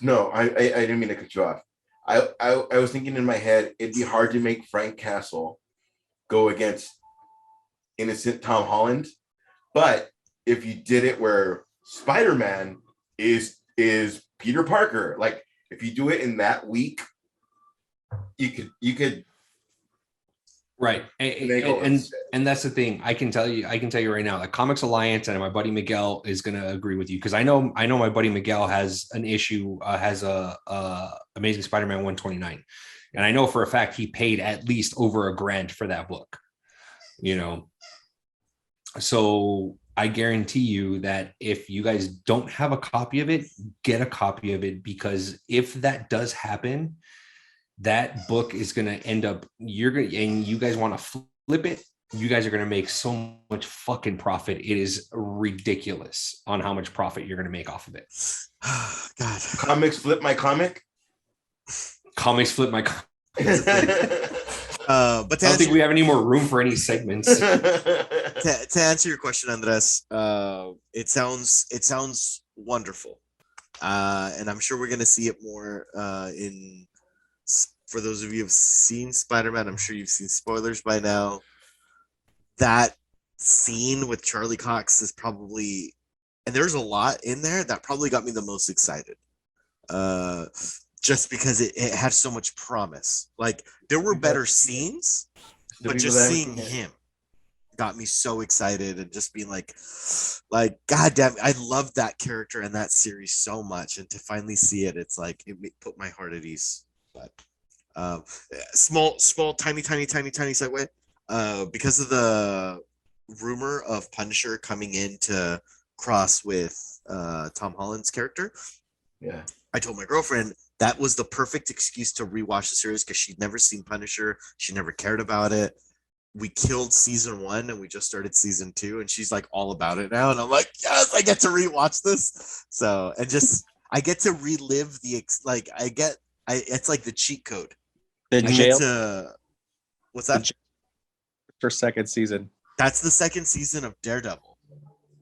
S5: No, I didn't mean to cut you off. I was thinking in my head, it'd be hard to make Frank Castle go against innocent Tom Holland, but if you did it where Spider-Man is Peter Parker, like if you do it in that week, you could
S3: right. And that's the thing. I can tell you right now that Comics Alliance and my buddy Miguel is going to agree with you, because I know my buddy Miguel has an issue, has a Amazing Spider-Man 129, and I know for a fact he paid at least over $1,000 for that book. So I guarantee you that if you guys don't have a copy of it, get a copy of it, because if that does happen, that book is going to end up, and you guys want to flip it, you guys are going to make so much fucking profit. It is ridiculous on how much profit you're going to make off of it.
S2: God.
S5: Comics flip my comic.
S3: Comics flip my comic.
S2: But
S3: I don't think we have any more room for any segments.
S2: To answer your question, Andres, it sounds wonderful, and I'm sure we're going to see it more for those of you who've seen Spider-Man. I'm sure you've seen spoilers by now. That scene with Charlie Cox is probably, and there's a lot in there that probably got me the most excited. Just because it had so much promise. Like, there were better scenes, but just seeing him got me so excited, and just being like, God damn, I love that character and that series so much, and to finally see it, it's like it put my heart at ease. But small, tiny segue. Because of the rumor of Punisher coming in to cross with Tom Holland's character, I told my girlfriend that was the perfect excuse to rewatch the series, because she'd never seen Punisher. She never cared about it. We killed season 1 and we just started season 2, and she's like all about it now. And I'm like, yes, I get to rewatch this. So, and just, I get to relive it's like the cheat code.
S1: The jail.
S2: What's that?
S1: For second season.
S2: That's the second season of Daredevil,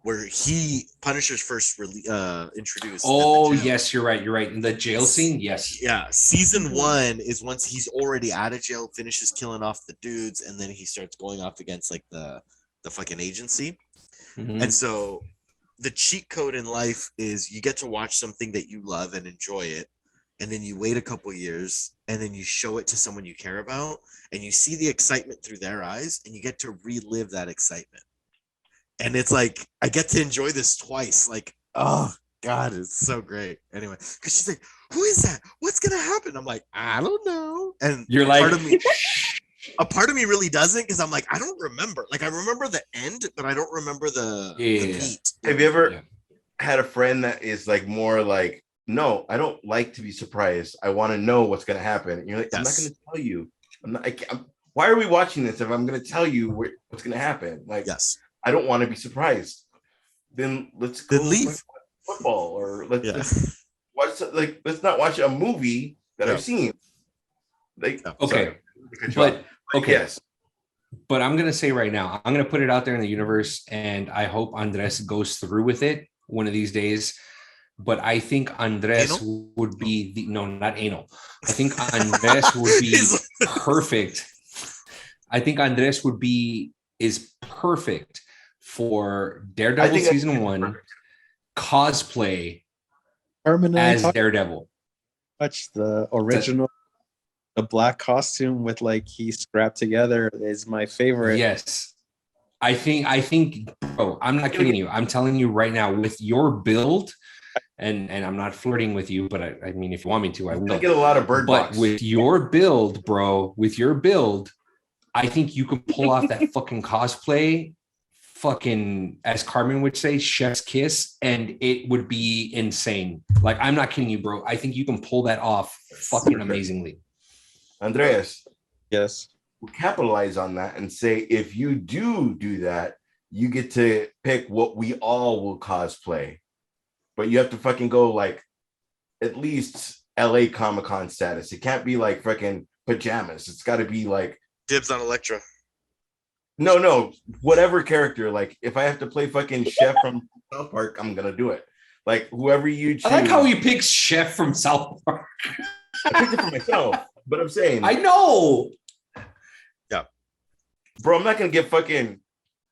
S2: where Punisher's first introduced.
S3: Oh, yes, you're right. In the jail scene, yes.
S2: Yeah, season 1 is once he's already out of jail, finishes killing off the dudes, and then he starts going off against like the fucking agency. Mm-hmm. And so the cheat code in life is you get to watch something that you love and enjoy it, and then you wait a couple years, and then you show it to someone you care about, and you see the excitement through their eyes, and you get to relive that excitement. And it's like I get to enjoy this twice. Like, oh God, it's so great. Anyway, because she's like, "Who is that? What's gonna happen?" I'm like, "I don't know." And
S3: You're like,
S2: a part of me really doesn't, because I'm like, I don't remember. Like, I remember the end, but I don't remember the beat.
S5: Have you ever had a friend that is like more like, no, I don't like to be surprised. I want to know what's gonna happen. And you're like, I'm not gonna tell you. Why are we watching this if I'm gonna tell you what's gonna happen? Like,
S2: yes,
S5: I don't want to be surprised. Then let's go
S2: leave
S5: football, or let's watch. Like, let's not watch a movie that I've seen. Like,
S3: okay, yes. But I'm gonna say right now, I'm gonna put it out there in the universe, and I hope Andres goes through with it one of these days. But I think Andres would be not anal. I think Andres would be perfect. I think Andres is perfect for Daredevil season 1 cosplay as Daredevil.
S1: Watch the original, the black costume with like he scrapped together is my favorite.
S3: Yes. I think, bro, I'm not kidding you. I'm telling you right now, with your build, and I'm not flirting with you, but I mean, if you want me to, I will.
S5: I get a lot of bird box.
S3: But with your build, bro, I think you can pull off that fucking cosplay, fucking, as Carmen would say, chef's kiss, and it would be insane. Like, I'm not kidding you, bro. I think you can pull that off fucking amazingly.
S5: Andreas.
S1: Yes.
S5: We'll capitalize on that and say, if you do that, you get to pick what we all will cosplay. But you have to fucking go like at least LA Comic-Con status. It can't be like fucking pajamas. It's got to be like
S2: dibs on Elektra.
S5: No, whatever character. Like, if I have to play fucking Chef from South Park, I'm gonna do it. Like, whoever you choose.
S3: I like how you pick Chef from South Park.
S5: I picked it for myself, but I'm saying
S3: I know.
S5: Yeah, bro, I'm not gonna get fucking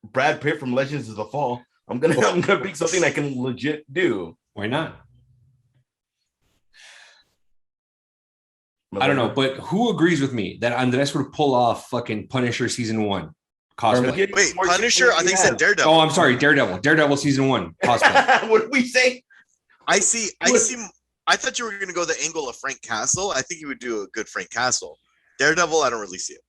S5: Brad Pitt from Legends of the Fall. I'm gonna pick something I can legit do.
S3: Why not? I don't know, but who agrees with me that Andres would pull off fucking Punisher season 1 cosplay?
S2: Wait, Punisher? I think said Daredevil.
S3: Oh, I'm sorry, Daredevil season 1 cosplay.
S5: What did we say?
S2: I see. I thought you were going to go the angle of Frank Castle. I think you would do a good Frank Castle. Daredevil, I don't really see it.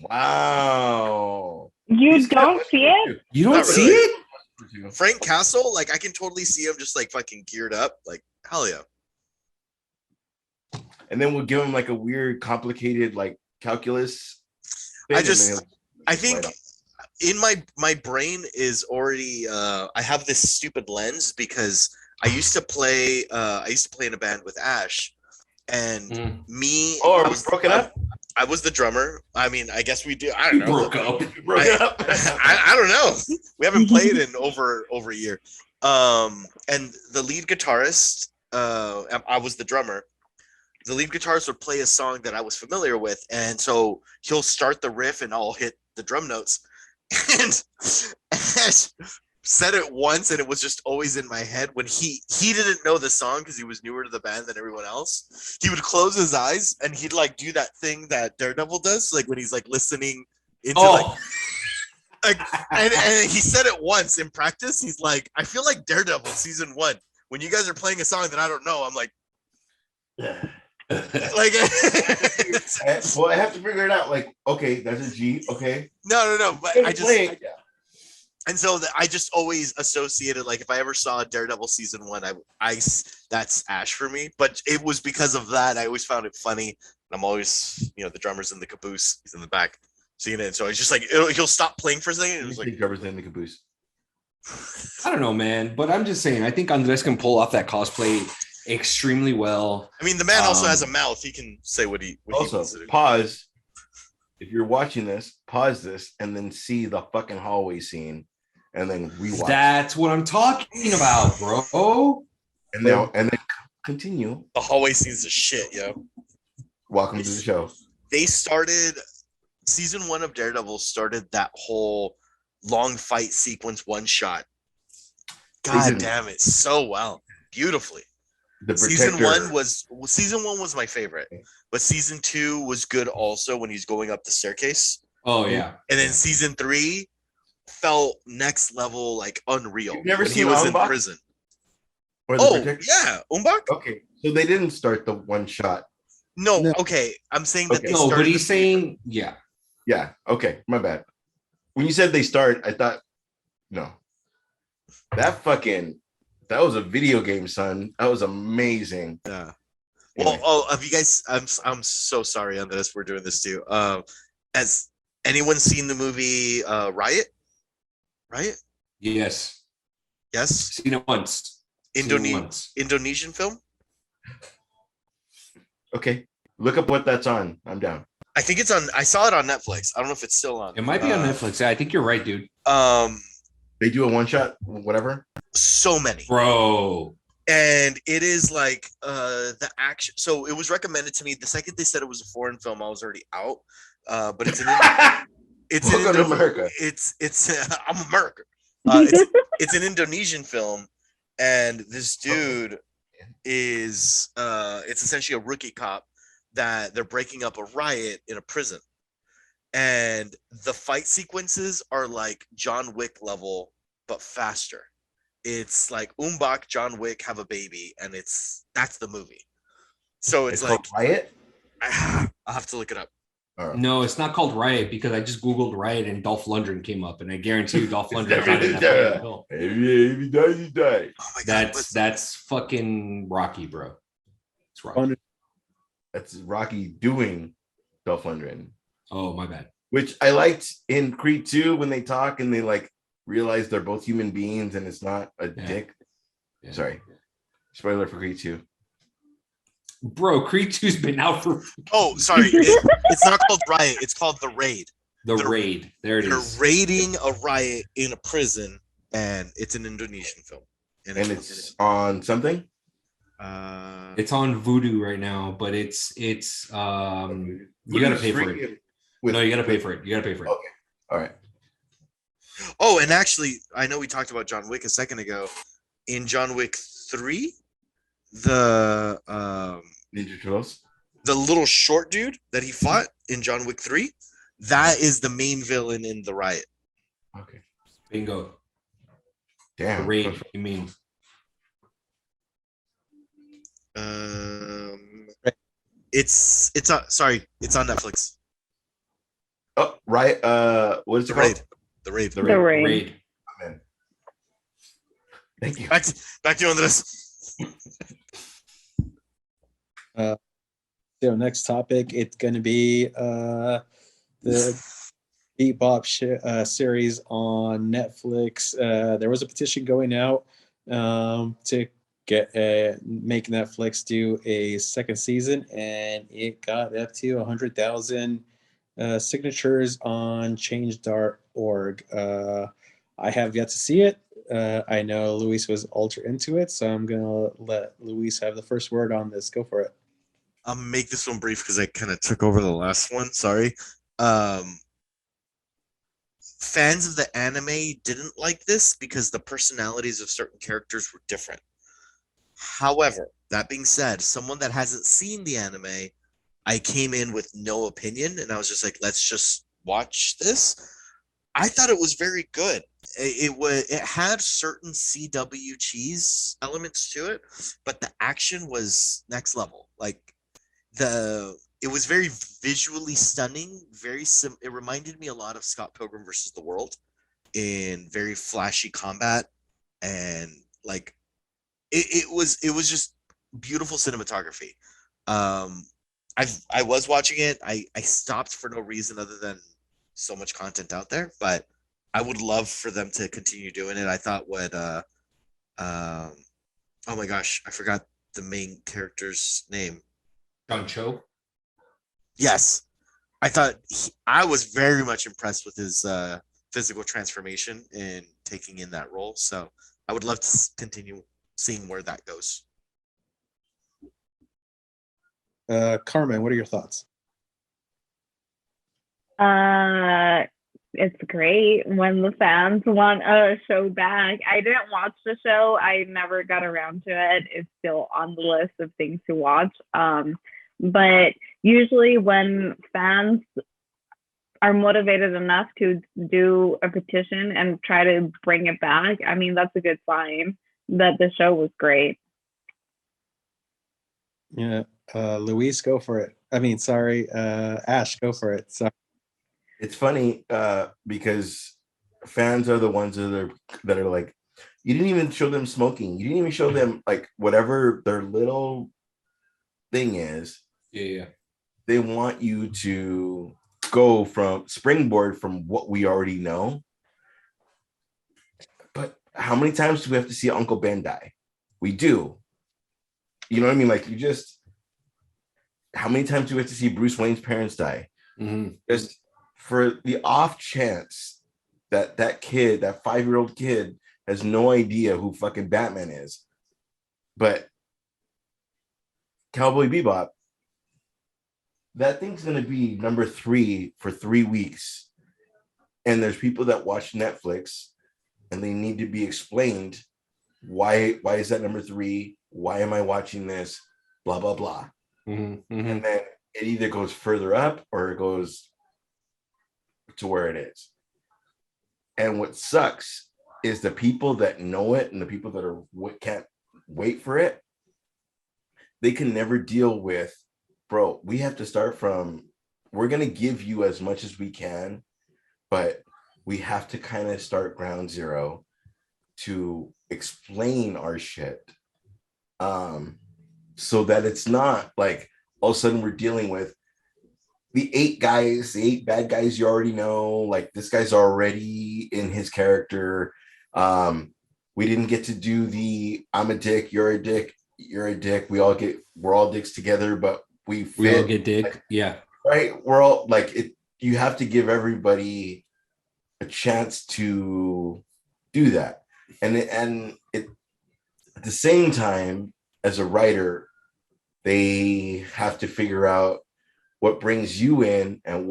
S5: Wow.
S4: You don't see it?
S3: You don't see it?
S2: Frank Castle, like, I can totally see him just like fucking geared up. Like, hell yeah.
S5: And then we'll give him like a weird, complicated, like calculus thing,
S2: I think in my brain is already I have this stupid lens because I used to play in a band with Ash, and me.
S5: Oh, are we broken up?
S2: I was the drummer. I mean, I guess we do. I don't know.
S3: Broke up.
S2: I don't know. We haven't played in over a year. And the lead guitarist, I was the drummer. The lead guitarist would play a song that I was familiar with, and so he'll start the riff, and I'll hit the drum notes. And said it once, and it was just always in my head. When he didn't know the song because he was newer to the band than everyone else, he would close his eyes and he'd like do that thing that Daredevil does, like when he's like listening into and he said it once in practice. He's like, I feel like Daredevil season 1 when you guys are playing a song that I don't know. I'm like, like,
S5: well, I have to figure it out. Like, okay, that's a G. Okay,
S2: no, but and so I just always associated, like, if I ever saw Daredevil season 1, I that's Ash for me. But it was because of that. I always found it funny. And I'm always, the drummer's in the caboose. He's in the back seeing it. So it's just like he'll stop playing for a second. And it was like
S5: drummer's in the caboose.
S3: I don't know, man, but I'm just saying. I think Andres can pull off that cosplay extremely well.
S2: I mean, the man also has a mouth. He can say what he wants to do.
S5: Pause. If you're watching this, pause this and then see the fucking hallway scene. And then rewatch.
S3: That's what I'm talking about, bro.
S5: And then continue.
S2: The hallway scenes are shit, yo.
S5: Welcome to the show.
S2: They started season 1 of Daredevil started that whole long fight sequence one shot. God damn it, so well, beautifully.
S5: The
S2: Season
S5: Protector.
S2: season one was my favorite, but season 2 was good also when he's going up the staircase.
S3: Oh yeah.
S2: And then season 3 felt next level, like unreal.
S5: You've never
S2: when he
S5: seen
S2: was
S5: Ong
S2: in
S5: Bak?
S2: prison.
S5: Or the
S2: Oh
S5: Protector?
S2: yeah, Umbach.
S5: Okay, so they didn't start the one shot.
S2: No,
S1: No.
S2: okay. I'm saying that
S5: Okay.
S2: they
S3: No,
S2: started.
S3: but he's saying, yeah.
S5: Yeah. Okay, my bad. When you said they start, I thought no. That was a video game, son. That was amazing.
S2: Yeah.
S5: Anyway.
S2: Well, have you guys? I'm so sorry on this. We're doing this too. Has anyone seen the movie Riot? Riot?
S3: Yes.
S2: Yes.
S3: Seen it once. Seen it once.
S2: Indonesian film.
S5: Okay, look up what that's on. I'm down.
S2: I think it's on. I saw it on Netflix. I don't know if it's still on.
S3: It might be on Netflix. I think you're right, dude.
S5: They do a one shot, whatever.
S2: So many,
S3: Bro.
S2: and it is like the action. So it was recommended to me. The second they said it was a foreign film, I was already out. But it's
S5: Welcome to America.
S2: It's I'm America. It's an Indonesian film, and this dude is it's essentially a rookie cop that they're breaking up a riot in a prison, and the fight sequences are like John Wick level but faster. It's like Umbach, John Wick have a baby, and that's the movie. So it's like
S5: called Riot.
S2: I'll have to look it up.
S3: No, it's not called Riot because I just Googled Riot and Dolph Lundgren came up, and I guarantee you Dolph Lundgren's not in that fucking film.
S5: If he dies, he dies.
S2: Oh my god,
S3: That's fucking Rocky, bro. It's Rocky.
S5: That's Rocky doing Dolph Lundgren.
S3: Oh, my bad.
S5: Which I liked in Creed 2 when they talk and they like realize they're both human beings and it's not a dick.
S3: Yeah.
S5: Sorry. Spoiler for Creed 2.
S3: Bro, Creed 2's been out for.
S2: Oh, sorry. It's not called Riot. It's called The Raid.
S3: The Raid. There it is.
S2: They're raiding a riot in a prison, and it's an Indonesian film.
S5: And it's on something?
S3: It's on Vudu right now, but it's you gotta pay for it. No, you gotta pay for it. You gotta pay for it.
S5: Okay. All right.
S2: Oh, and actually, I know we talked about John Wick a second ago. In John Wick 3, the
S5: Ninja Turtles.
S2: The little short dude that he fought in John Wick 3, that is the main villain in the riot.
S5: Okay.
S3: Bingo.
S5: Damn.
S3: The Raid, you mean?
S2: It's sorry, it's on Netflix.
S5: Oh, right. What is it called?
S2: The Raid.
S4: The Raid.
S3: Raid.
S5: Amen. Thank you.
S2: Back to you, Andres.
S1: So next topic, it's going to be the Bebop series on Netflix. There was a petition going out to make Netflix do a second season, and it got up to 100,000 signatures on change.org. I have yet to see it. I know Luis was ultra into it, so I'm gonna let Luis have the first word on this. Go for it.
S2: I'll make this one brief because I kind of took over the last one. Sorry. Fans of the anime didn't like this because the personalities of certain characters were different. However, that being said, someone that hasn't seen the anime, I came in with no opinion, and I was just like, let's just watch this. I thought it was very good. It had certain CW cheese elements to it, but the action was next level. Like it was very visually stunning. It reminded me a lot of Scott Pilgrim versus the World in very flashy combat, and like it was just beautiful cinematography. I was watching it. I stopped for no reason other than so much content out there, but I would love for them to continue doing it. I thought oh my gosh, I forgot the main character's name.
S3: John Cho.
S2: Yes, I was very much impressed with his physical transformation in taking in that role. So I would love to continue seeing where that goes.
S1: Carmen, what are your thoughts?
S4: It's great when the fans want a show back. I didn't watch the show. I never got around to it. It's still on the list of things to watch. But usually when fans are motivated enough to do a petition and try to bring it back, I mean, that's a good sign that the show was great.
S1: Yeah. Luis, go for it. I mean, sorry, Ash, go for it. Sorry.
S5: It's funny because fans are the ones that are like, you didn't even show them smoking. You didn't even show them like whatever their little thing is.
S3: Yeah.
S5: They want you to go from springboard from what we already know. But how many times do we have to see Uncle Ben die? We do. You know what I mean? Like, how many times do we have to see Bruce Wayne's parents die?
S3: Mm-hmm.
S5: Just for the off chance that 5-year-old kid has no idea who fucking Batman is. But Cowboy Bebop, that thing's going to be number 3 for 3 weeks. And there's people that watch Netflix and they need to be explained why is that number 3? Why am I watching this? Blah, blah, blah.
S3: Mm-hmm. Mm-hmm.
S5: And then it either goes further up or it goes to where it is. And what sucks is the people that know it and the people that can't wait for it, they can never deal with, bro, we have to start from, we're going to give you as much as we can, but we have to kind of start ground zero to explain our shit. So that it's not like all of a sudden we're dealing with the 8 bad guys you already know, like this guy's already in his character. We didn't get to do the I'm a dick, you're a dick, we're all dicks together, but we
S3: all get dick.
S5: Like,
S3: yeah.
S5: Right. We're all like it. You have to give everybody a chance to do that. And it at the same time, as a writer, they have to figure out what brings you in and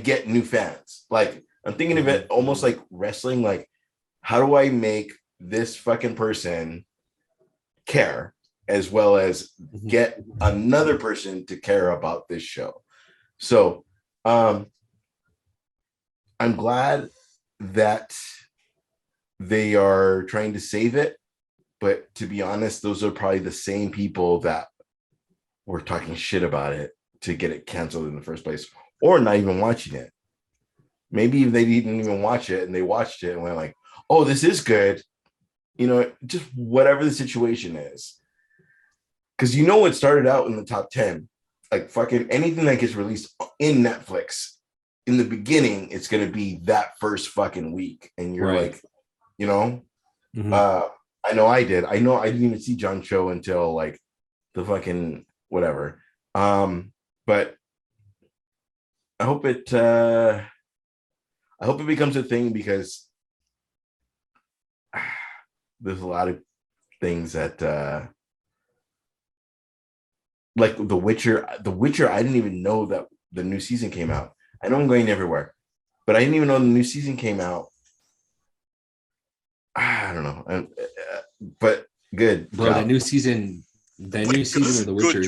S5: get new fans. Like, I'm thinking of it almost like wrestling. Like, how do I make this fucking person care as well as get another person to care about this show? So I'm glad that they are trying to save it. But to be honest, those are probably the same people that were talking shit about it to get it canceled in the first place, or not even watching it. Maybe if they didn't even watch it and they watched it and went like, oh, this is good. You know, just whatever the situation is. Because it started out in the top 10. Like fucking anything that gets released in Netflix, in the beginning, it's going to be that first fucking week. And you're
S3: right.
S5: like, I know I did. I know I didn't even see John Cho until like the fucking whatever. But I hope it becomes a thing, because there's a lot of things that like The Witcher, I didn't even know that the new season came out. I know I'm going everywhere, but I didn't even know the new season came out. I don't know. But good.
S3: Bro,
S5: job.
S3: that new season of The Witcher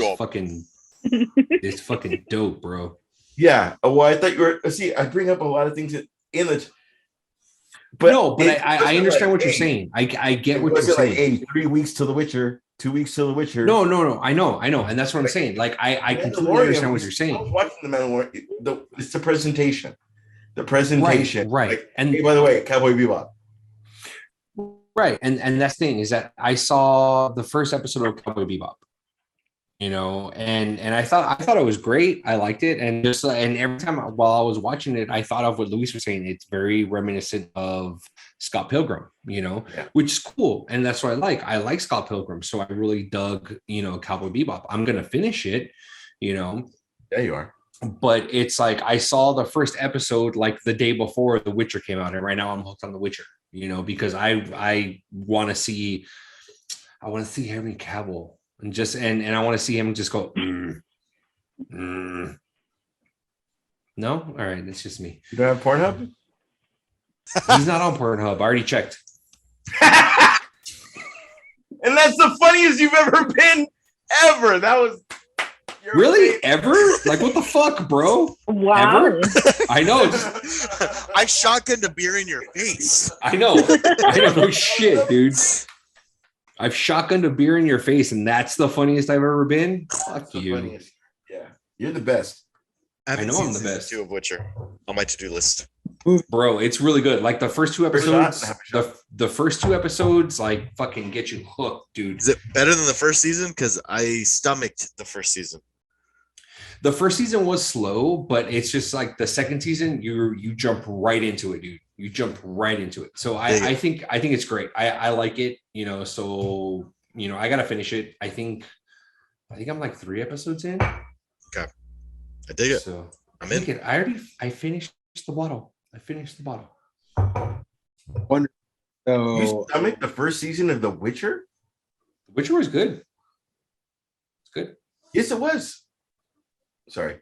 S3: is fucking dope, bro.
S5: Yeah. Well, I thought you were. See, I bring up a lot of things in the. But
S3: no, but I understand what you're saying. I get what you're saying.
S5: Like, hey, 3 weeks till The Witcher, 2 weeks till The Witcher.
S3: No. I know, and that's what I'm saying. Like, I completely understand what you're saying.
S5: I was watching The Mandalorian. It's the presentation. The presentation,
S3: right?
S5: Like,
S3: and
S5: hey, by the way, Cowboy Bebop.
S3: Right, and that's the thing, is that I saw the first episode of Cowboy Bebop, and I thought it was great. I liked it, and every time while I was watching it, I thought of what Luis was saying. It's very reminiscent of Scott Pilgrim, which is cool, and that's what I like. I like Scott Pilgrim, so I really dug, Cowboy Bebop. I'm gonna finish it,
S5: Yeah, you are.
S3: But it's like I saw the first episode like the day before The Witcher came out, and right now I'm hooked on The Witcher. Because I want to see Henry Cavill and I want to see him just go. No? All right, it's just me.
S5: You don't have Pornhub?
S3: He's not on Pornhub. I already checked.
S5: And that's the funniest you've ever been ever. That was
S3: Really? Ever? Like, what the fuck, bro?
S4: Wow.
S3: Ever? I know. Just,
S2: I shotgunned a beer in your face.
S3: I know. No shit, dude. I've shotgunned a beer in your face, and that's the funniest I've ever been. Fuck
S5: the
S3: you.
S5: funniest. Yeah, you're the best.
S2: I
S3: know I'm the best.
S2: 2 of Witcher on my to-do list.
S3: Bro, it's really good. Like the first 2 episodes,
S5: Have a shot.
S3: the first 2 episodes, like fucking get you hooked, dude.
S2: Is it better than the first season? Because I stomached the first season.
S3: The first season was slow, but it's just like the second season, you jump right into it, dude. You jump right into it. So I think it's great. I like it, you know. So you know, I gotta finish it. I think I'm like 3 episodes in.
S2: Okay, I dig it.
S3: So
S2: I'm in.
S3: I finished the bottle.
S1: Wonder.
S5: You
S1: So
S5: stomach the first season of The Witcher?
S3: The Witcher was good. It's good.
S5: Yes, it was. Sorry.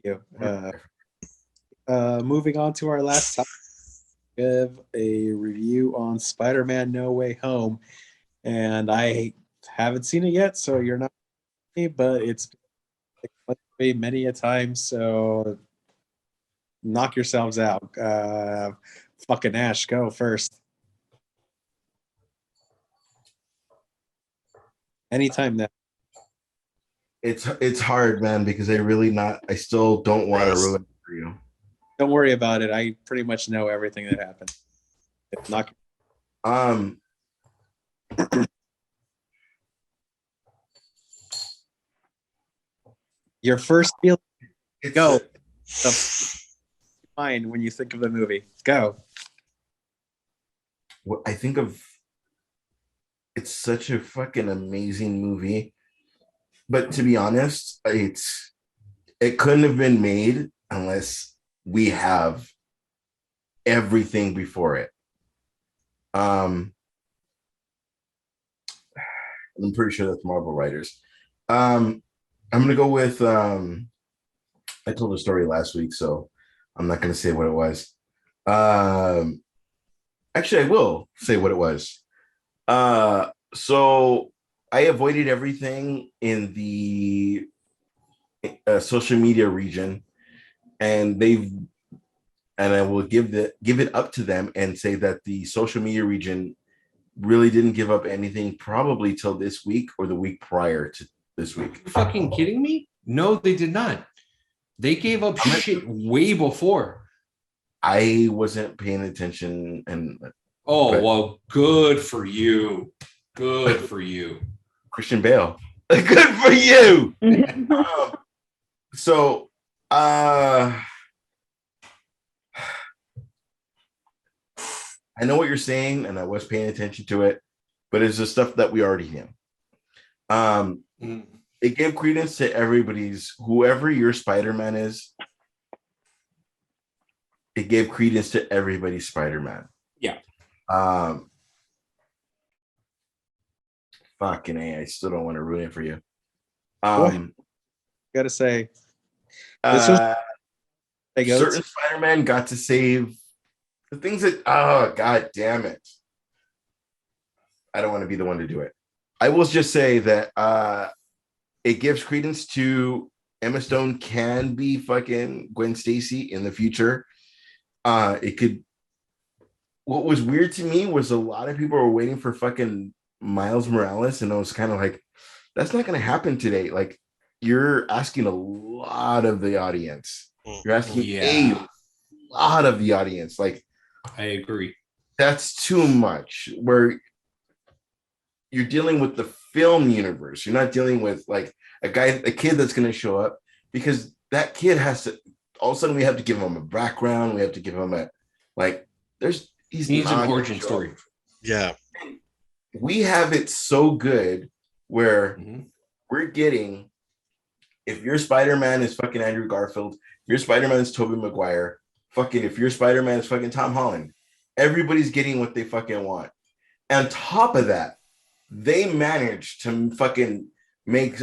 S1: you. Moving on to our last topic, give a review on Spider-Man: No Way Home, and I haven't seen it yet, so you're not, but it's been many a time. So knock yourselves out. Fucking Ash, go first. Anytime now.
S5: It's hard, man, because I still don't want to ruin it for you.
S1: Don't worry about it. I pretty much know everything that happened. It's not. Your first feeling. Go. Mind when you think of the movie. Go.
S5: What I think of, it's such a fucking amazing movie, but to be honest, it couldn't have been made unless we have everything before it. I'm pretty sure that's Marvel writers. I'm gonna go with I told the story last week, so I'm not gonna say what it was. Actually, I will say what it was. So I avoided everything in the social media region, and I will give it up to them and say that the social media region really didn't give up anything probably till this week or the week prior to this week.
S3: You're fucking kidding me? No, they did not. They gave up shit way before.
S5: I wasn't paying attention,
S3: Well, good for you. Good for you.
S5: Christian Bale. Good for you. So I know what you're saying, and I was paying attention to it, but it's the stuff that we already knew. It gave credence to whoever your Spider-Man is. It gave credence to everybody's Spider-Man.
S3: Yeah.
S5: Fucking A, I still don't want to ruin it for you.
S1: Gotta say,
S5: certain Spider-Man got to save the things that, oh, god damn it. I don't want to be the one to do it. I will just say that it gives credence to Emma Stone can be fucking Gwen Stacy in the future. What was weird to me was a lot of people were waiting for fucking Miles Morales, and I was kind of like, that's not going to happen today. Like, you're asking a lot of the audience. You're asking a lot of the audience. Like,
S3: I agree.
S5: That's too much. Where you're dealing with the film universe. You're not dealing with like a kid that's going to show up, because that kid has to. All of a sudden, we have to give him a background. We have to give him he needs
S3: an origin story.
S2: Yeah.
S5: We have it so good where we're getting, if your Spider-Man is fucking Andrew Garfield, your Spider-Man is Tobey Maguire, fucking if your Spider-Man is fucking Tom Holland, everybody's getting what they fucking want. And on top of that, they managed to fucking make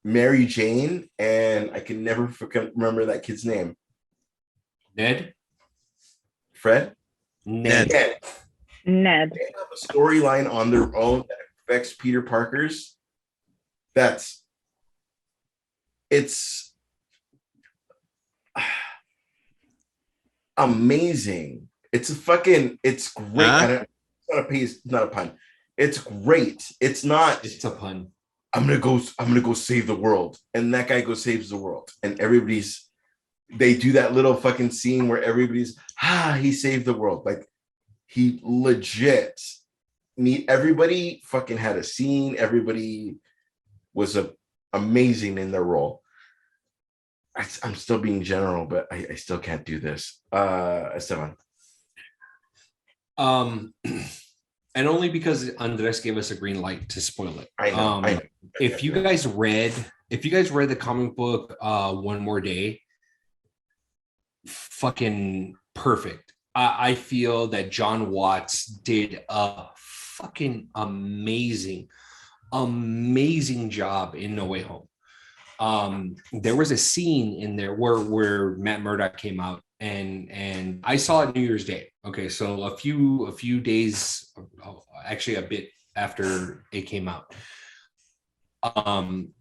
S5: Mary Jane, and I can never remember that kid's name.
S3: Ned?
S5: Fred?
S3: Ned.
S5: Ned.
S4: Ned.
S5: They have a storyline on their own that affects Peter Parker's. It's amazing. It's great. It's not a pun. It's great. It's not.
S3: It's a pun.
S5: I'm gonna go save the world, and that guy goes saves the world, and they do that little fucking scene where everybody's he saved the world. Like he legit everybody fucking had a scene. Everybody was amazing in their role. I'm still being general, but I still can't do this. Esteban.
S3: And only because Andres gave us a green light to spoil it.
S5: I know.
S3: If you guys read the comic book One More Day, fucking perfect. I feel that John Watts did a fucking amazing job in No Way Home. There was a scene in there where Matt Murdock came out, and I saw it New Year's Day. Okay, so a few days, actually a bit after it came out. And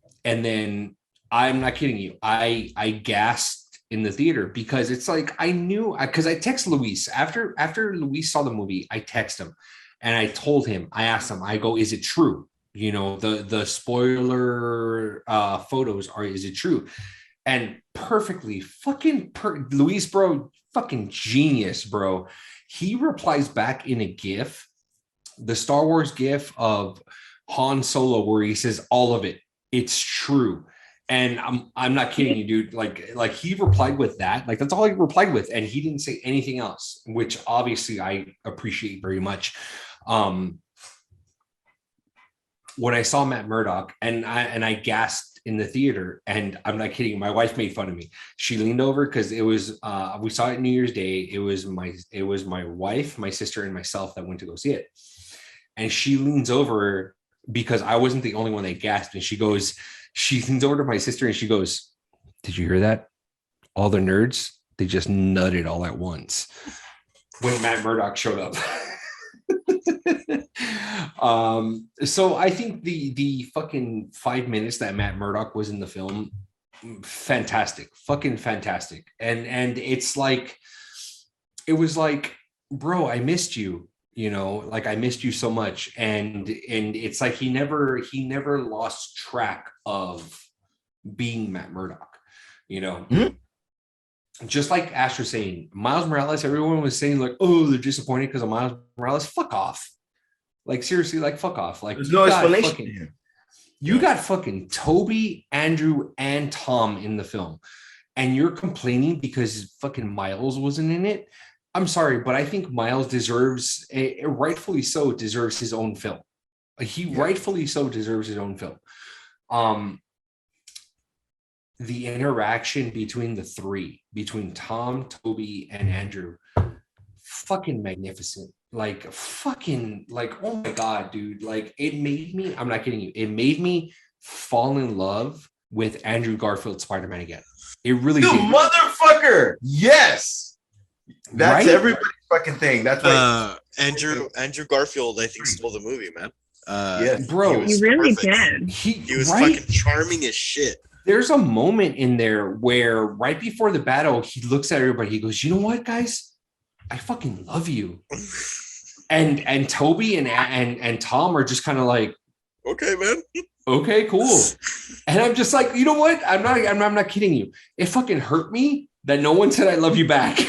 S3: then I'm not kidding you, I gasped in the theater because it's like I knew, because I text Luis after Luis saw the movie. I text him and I asked him, I go, is it true? You know, the spoiler photos is it true? And perfectly Luis, bro, fucking genius, bro. He replies back in a GIF, the Star Wars GIF of Han Solo, where he says all of it. It's true. And I'm not kidding you, dude. Like he replied with that. Like that's all he replied with, and he didn't say anything else, which obviously I appreciate very much. When I saw Matt Murdock, and I gasped in the theater, and I'm not kidding. My wife made fun of me. She leaned over because it was we saw it New Year's Day. It was my wife, my sister, and myself that went to go see it. And she leans over because I wasn't the only one that gasped, and she leans over to my sister and she goes, "Did you hear that? All the nerds, they just nutted all at once." When Matt Murdock showed up. So I think the fucking 5 minutes that Matt Murdock was in the film, fantastic, fucking fantastic. And it's like, it was like, bro, I missed you, you know, like I missed you so much. And it's like he never lost track of being Matt Murdock, you know. Mm-hmm. Just like Ash was saying, Miles Morales, everyone was saying like, oh, they're disappointed because of Miles Morales. Fuck off. Like seriously, like fuck off. Like
S5: there's no explanation here.
S3: You got fucking Toby, Andrew, and Tom in the film, and you're complaining because fucking Miles wasn't in it. I'm sorry, but I think Miles deserves, rightfully so, deserves his own film. Rightfully so deserves his own film. The interaction between the three, between Tom, Toby, and Andrew, fucking magnificent. Like fucking, like, oh my God, dude. Like it made me, I'm not kidding you, it made me fall in love with Andrew Garfield's Spider-Man again. It really did.
S5: Motherfucker. Yes. That's right? Everybody's fucking thing. That's why
S2: Andrew Garfield, I think, stole the movie, man.
S5: Yeah,
S3: bro.
S4: He really did.
S2: He was fucking charming as shit.
S3: There's a moment in there where right before the battle, he looks at everybody. He goes, "You know what, guys? I fucking love you." and Toby and Tom are just kind of like,
S2: "Okay, man.
S3: Okay, cool." And I'm just like, you know what? I'm not kidding you. It fucking hurt me that no one said I love you back.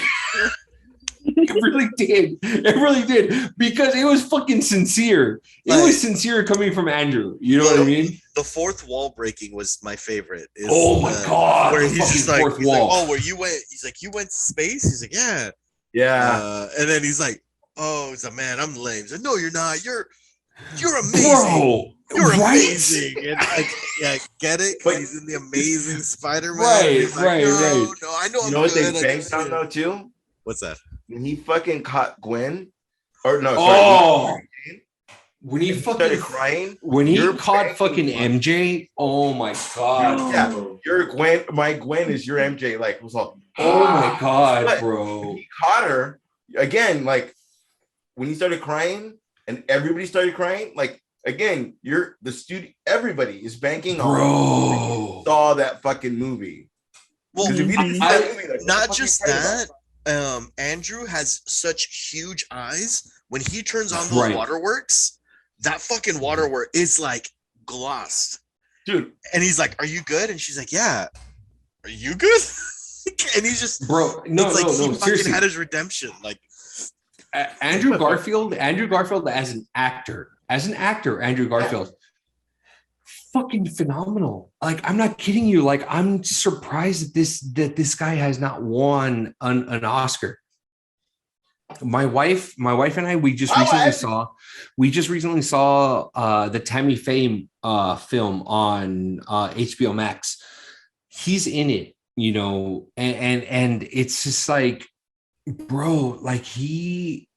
S3: It really did. It really did. Because it was fucking sincere. It was sincere coming from Andrew. You know what I mean?
S2: The fourth wall breaking was my favorite.
S3: Oh my God.
S2: Where he's just like, oh, where you went? He's like, you went to space? He's like, yeah.
S5: Yeah.
S2: And then he's like, oh, he's like, man, I'm lame. He's like, no, you're not. You're amazing.
S3: Bro,
S2: you're amazing. And like, yeah, get it? Because he's in the Amazing Spider-Man.
S3: Right,
S2: like,
S3: right.
S2: No, I know.
S5: You know what they banked on though too?
S2: What's that?
S5: When he fucking caught Gwen, or no, sorry,
S3: when he
S5: started crying,
S3: when he
S5: you're
S3: caught
S5: banging
S3: fucking
S5: Gwen.
S3: MJ, oh my god,
S5: Yeah,
S3: bro.
S5: your Gwen, my Gwen is your MJ. Like, was all,
S3: Oh my god,
S5: But
S3: bro.
S5: he caught her again. Like when he started crying, and everybody started crying. Like again, you're the studio. Everybody is banking on.
S3: Bro,
S5: Saw that fucking movie.
S2: Well,
S5: Because if you didn't see that movie, like,
S2: not just that, Andrew has such huge eyes. When he turns on those waterworks, that fucking waterwork is like glossed,
S5: dude.
S2: And he's like, "Are you good?" And she's like, "Yeah." Are you good? And he's just,
S3: bro. No,
S2: it's like
S3: no,
S2: he
S3: no.
S2: fucking
S3: Seriously,
S2: had his redemption. Like
S3: Andrew Garfield as an actor, Andrew Garfield, fucking phenomenal. Like, I'm not kidding you. Like, I'm surprised that this guy has not won an Oscar. My wife and I, we just recently saw the Tammy Faye film on HBO Max. He's in it, you know, and it's just like, bro, like he's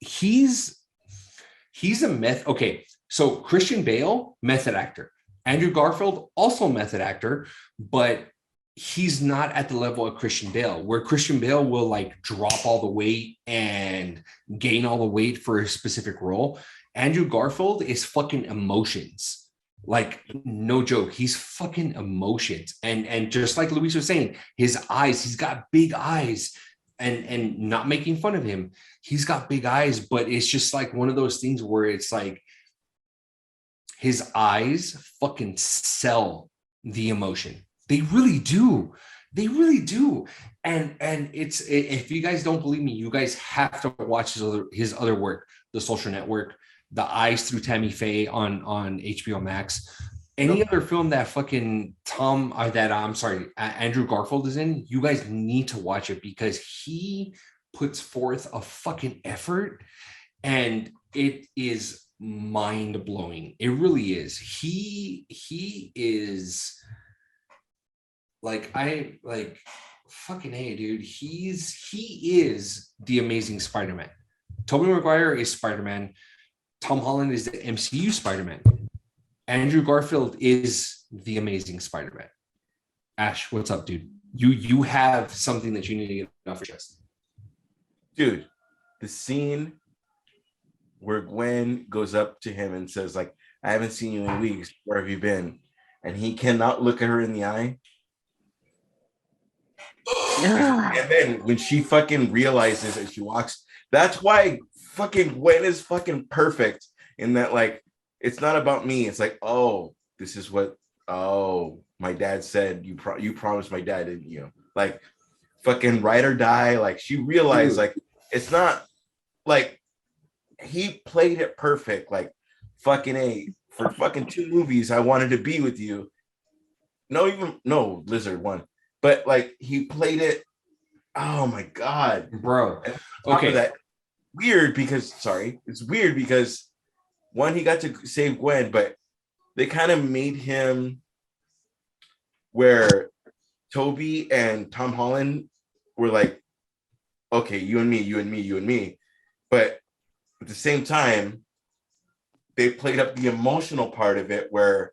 S3: a meth. Okay, so Christian Bale, method actor. Andrew Garfield, also method actor, but he's not at the level of Christian Bale, where Christian Bale will like drop all the weight and gain all the weight for a specific role. Andrew Garfield is fucking emotions. Like, no joke, he's fucking emotions. And just like Luis was saying, his eyes, he's got big eyes. And not making fun of him, he's got big eyes, but it's just like one of those things where it's like his eyes fucking sell the emotion. They really do. They really do. And it's, if you guys don't believe me, you guys have to watch his other work, The Social Network, The Eyes Through Tammy Faye on HBO Max. Any other film that fucking Andrew Garfield is in, you guys need to watch it, because he puts forth a fucking effort, and it is mind-blowing. It really is. He is fucking hey, dude. He is the Amazing Spider-Man. Tobey Maguire is Spider-Man. Tom Holland is the MCU Spider-Man. Andrew Garfield is the Amazing Spider-Man. Ash, what's up, dude? You have something that you need to get off your chest.
S5: Dude, the scene where Gwen goes up to him and says, like, I haven't seen you in weeks. Where have you been? And he cannot look at her in the eye. And then when she fucking realizes and she walks, that's why fucking Gwen is fucking perfect in that, like, it's not about me. It's like, oh, this is what, my dad said. You promised my dad, didn't you? Like, fucking ride or die. Like, she realized, like, it's not like he played it perfect. Like, fucking for fucking 2 movies, I wanted to be with you. No, Lizard one. But like, he played it. Oh my god,
S3: bro. Okay,
S5: that it's weird because one, he got to save Gwen, but they kind of made him where Toby and Tom Holland were like, okay, you and me. But at the same time, they played up the emotional part of it where,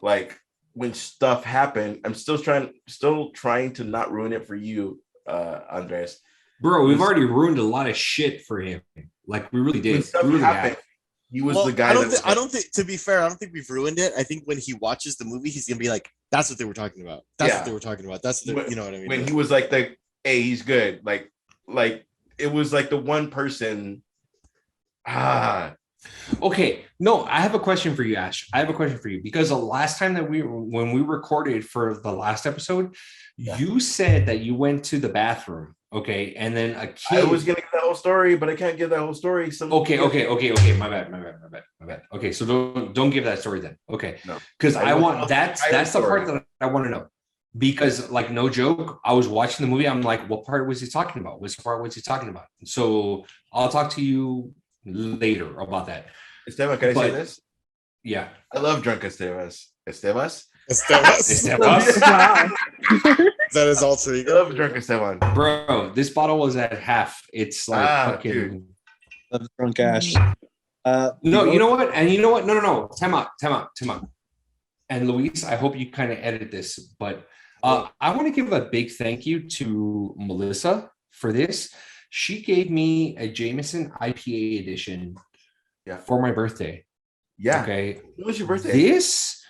S5: like, when stuff happened, I'm still trying to not ruin it for you, Andres.
S3: Bro, we've already ruined a lot of shit for him. Like, we really did.
S5: When stuff
S3: really
S5: happened, he was the guy.
S2: I don't think, to be fair, I don't think we've ruined it. I think when he watches the movie, he's gonna be like, "That's what they were talking about. That's what they were talking about. That's you know what I mean."
S5: When he was like, hey, he's good. Like it was like the one person.
S3: Okay, no, I have a question for you, Ash. I have a question for you, because the last time that when we recorded for the last episode, you said that you went to the bathroom, okay, and then a kid.
S5: I was gonna give that whole story, but I can't give that whole story.
S3: Okay. My bad. Okay, so don't give that story then. Okay,
S5: no,
S3: because that's the part that I want to know. Because, like, no joke, I was watching the movie. I'm like, what part was he talking about? Which part was he talking about? So I'll talk to you later about that.
S5: Esteban, can I say this?
S3: Yeah.
S5: I love drunk Estebas.
S2: Estebas?
S3: Wow.
S2: Is that his alter ego?
S5: I love drunk Esteban.
S3: Bro, this bottle was at half. It's like fucking...
S1: Dude. Love drunk Ash.
S3: No,
S1: the
S3: you know what? And you know what? No. Time out. And Luis, I hope you kind of edit this, but I want to give a big thank you to Melissa for this. She gave me a Jameson IPA edition for my birthday.
S5: Yeah.
S3: Okay.
S5: When was your birthday?
S3: This,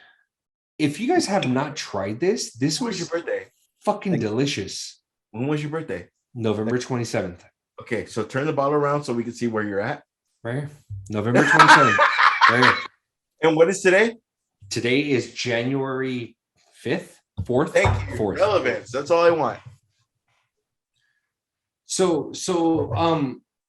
S3: if you guys have not tried this, this
S5: When was
S3: was
S5: your birthday?
S3: fucking delicious.
S5: When was your birthday?
S3: November 27th.
S5: Okay, so turn the bottle around so we can see where you're at.
S3: Right here. November 27th. Right here.
S5: And what is today?
S3: Today is January 5th, 4th.
S5: Thank you.
S3: 4th.
S5: Relevance. That's all I want.
S3: So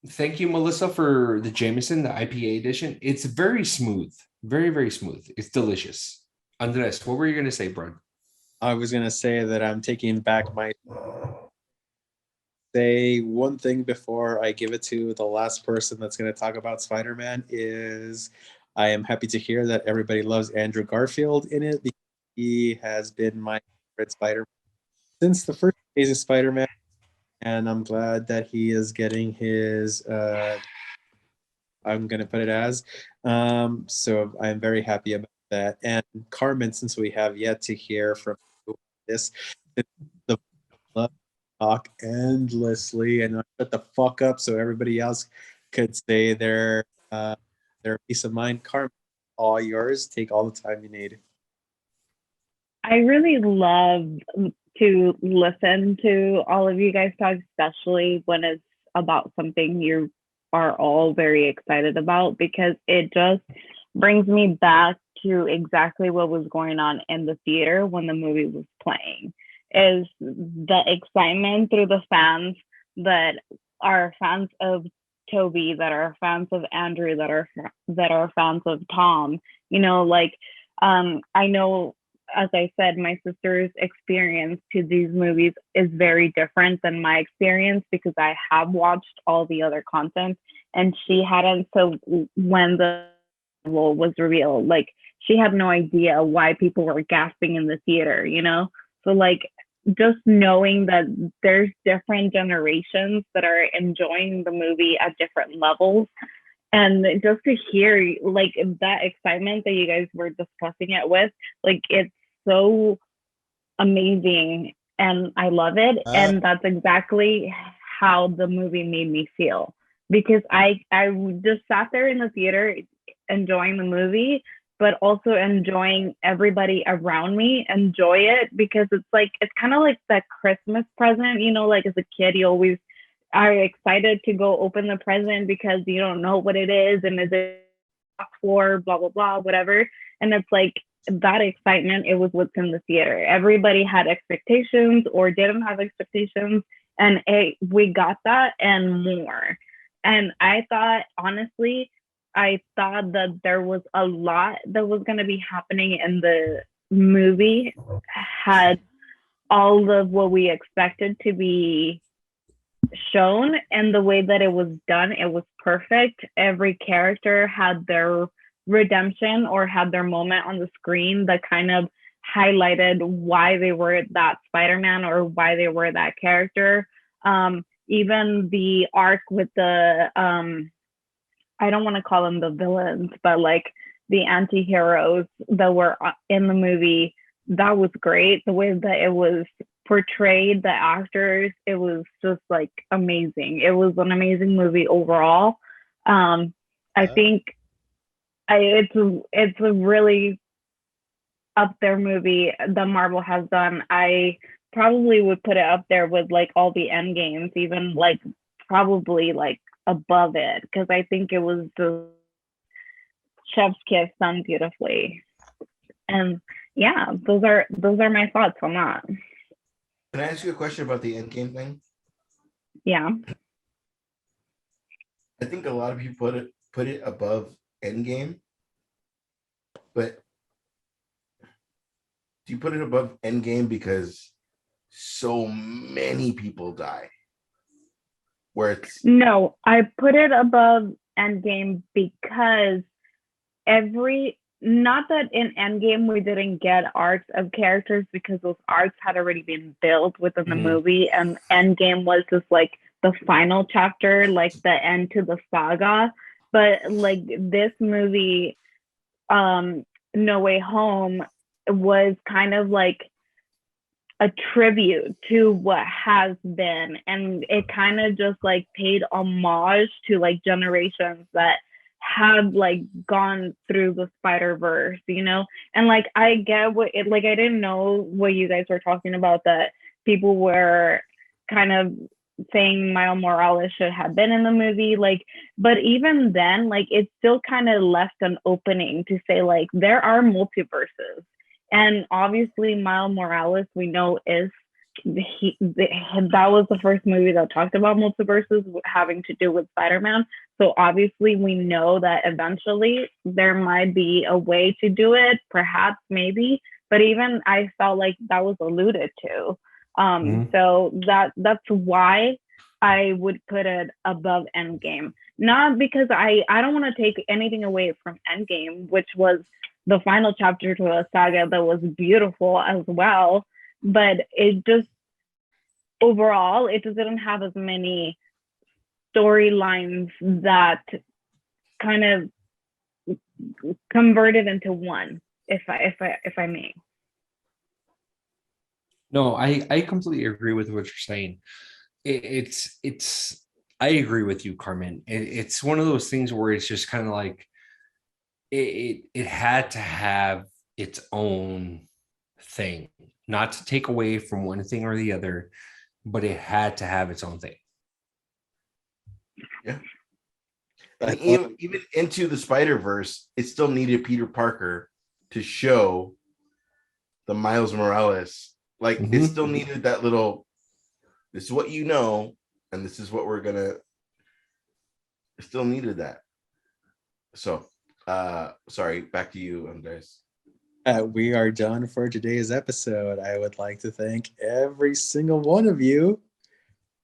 S3: thank you, Melissa, for the Jameson, the IPA edition. It's very smooth, very, very smooth. It's delicious. Andres, what were you gonna say, bro?
S1: I was gonna say that I'm taking back my say one thing before I give it to the last person that's going to talk about Spider-Man is I am happy to hear that everybody loves Andrew Garfield in it because he has been my favorite Spider-Man since the first Amazing Spider-Man, and I'm glad that he is getting his I'm going to put it as so I'm very happy about that. And Carmen, since we have yet to hear from this, the love talk endlessly and shut the fuck up so everybody else could say their peace of mind. Carmen, all yours. Take all the time you need.
S4: I really love to listen to all of you guys talk, especially when it's about something you are all very excited about, because it just brings me back to exactly what was going on in the theater when the movie was playing. Is the excitement through the fans that are fans of Toby, that are fans of Andrew, that are fans of Tom. You know, like I know, as I said, my sister's experience to these movies is very different than my experience because I have watched all the other content and she hadn't. So when the role was revealed, like she had no idea why people were gasping in the theater, you know? So like just knowing that there's different generations that are enjoying the movie at different levels, and just to hear like that excitement that you guys were discussing it with, like it's so amazing and I love it. And that's exactly how the movie made me feel, because I just sat there in the theater enjoying the movie, but also enjoying everybody around me enjoy it, because it's like, it's kind of like that Christmas present, you know, like as a kid, you always are excited to go open the present because you don't know what it is and is it for blah, blah, blah, whatever. And it's like that excitement, it was what's in the theater. Everybody had expectations or didn't have expectations, and we got that and more. And I thought, honestly, that there was a lot that was going to be happening in the movie had all of what we expected to be shown, and the way that it was done, it was perfect. Every character had their redemption or had their moment on the screen that kind of highlighted why they were that Spider-Man or why they were that character. Even the arc with the I don't want to call them the villains, but like the anti-heroes that were in the movie, that was great. The way that it was portrayed, the actors, it was just like amazing. It was an amazing movie overall. I think it's a really up there movie that Marvel has done. I probably would put it up there with like all the end games, even like probably like above it, because I think it was the chef's kiss done beautifully. And yeah, those are my thoughts on that.
S5: Can I ask you a question about the Endgame thing?
S4: Yeah.
S5: I think a lot of people put it above Endgame, but do you put it above Endgame because so many people die? Where it's
S4: No, I put it above Endgame because not that in Endgame we didn't get arcs of characters, because those arcs had already been built within the movie, and Endgame was just like the final chapter, like the end to the saga. But like this movie, No Way Home, was kind of like a tribute to what has been, and it kind of just like paid homage to like generations that have like gone through the Spider-Verse, you know. And like I get what it, like I didn't know what you guys were talking about, that people were kind of saying Miles Morales should have been in the movie, like, but even then, like, it still kind of left an opening to say like there are multiverses. And obviously Miles Morales, we know, is that was the first movie that talked about multiverses having to do with Spider-Man. So obviously we know that eventually there might be a way to do it, perhaps, maybe, but even I felt like that was alluded to. So that's why I would put it above Endgame. Not because I don't want to take anything away from Endgame, which was the final chapter to a saga that was beautiful as well, but it just overall it just didn't have as many storylines that kind of converted into one, if I may.
S3: No, I completely agree with what you're saying. It's I agree with you, Carmen. It's one of those things where it's just kind of like it had to have its own thing, not to take away from one thing or the other, but it had to have its own thing.
S5: Yeah. And even into the Spider-Verse, it still needed Peter Parker to show the Miles Morales. Like, it still needed that little, this is what you know, and this is what we're gonna, it still needed that. So, sorry, back to you, Andres.
S1: We are done for today's episode. I would like to thank every single one of you.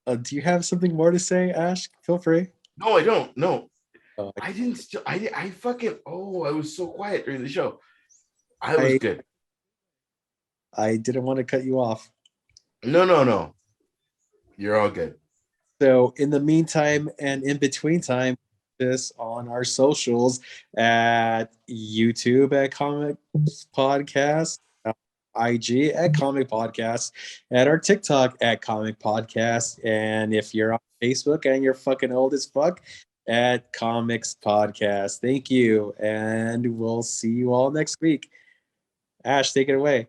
S1: Do you have something more to say, Ash? Feel free.
S5: No, I don't. No,
S1: Oh,
S5: I didn't. I fucking. Oh, I was so quiet during the show. I was good.
S1: I didn't want to cut you off.
S5: No. You're all good.
S1: So in the meantime and in between time, this on our socials at YouTube at Comic Podcast, IG at Comic Podcast, at our TikTok at Comic Podcast, and if you're on Facebook and you're fucking old as fuck, at Comics Podcast. Thank you, and we'll see you all next week. Ash, take it away.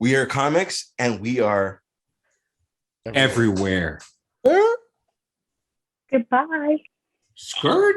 S5: We are Comics, and we are
S3: Everywhere.
S4: Goodbye.
S3: Skirt.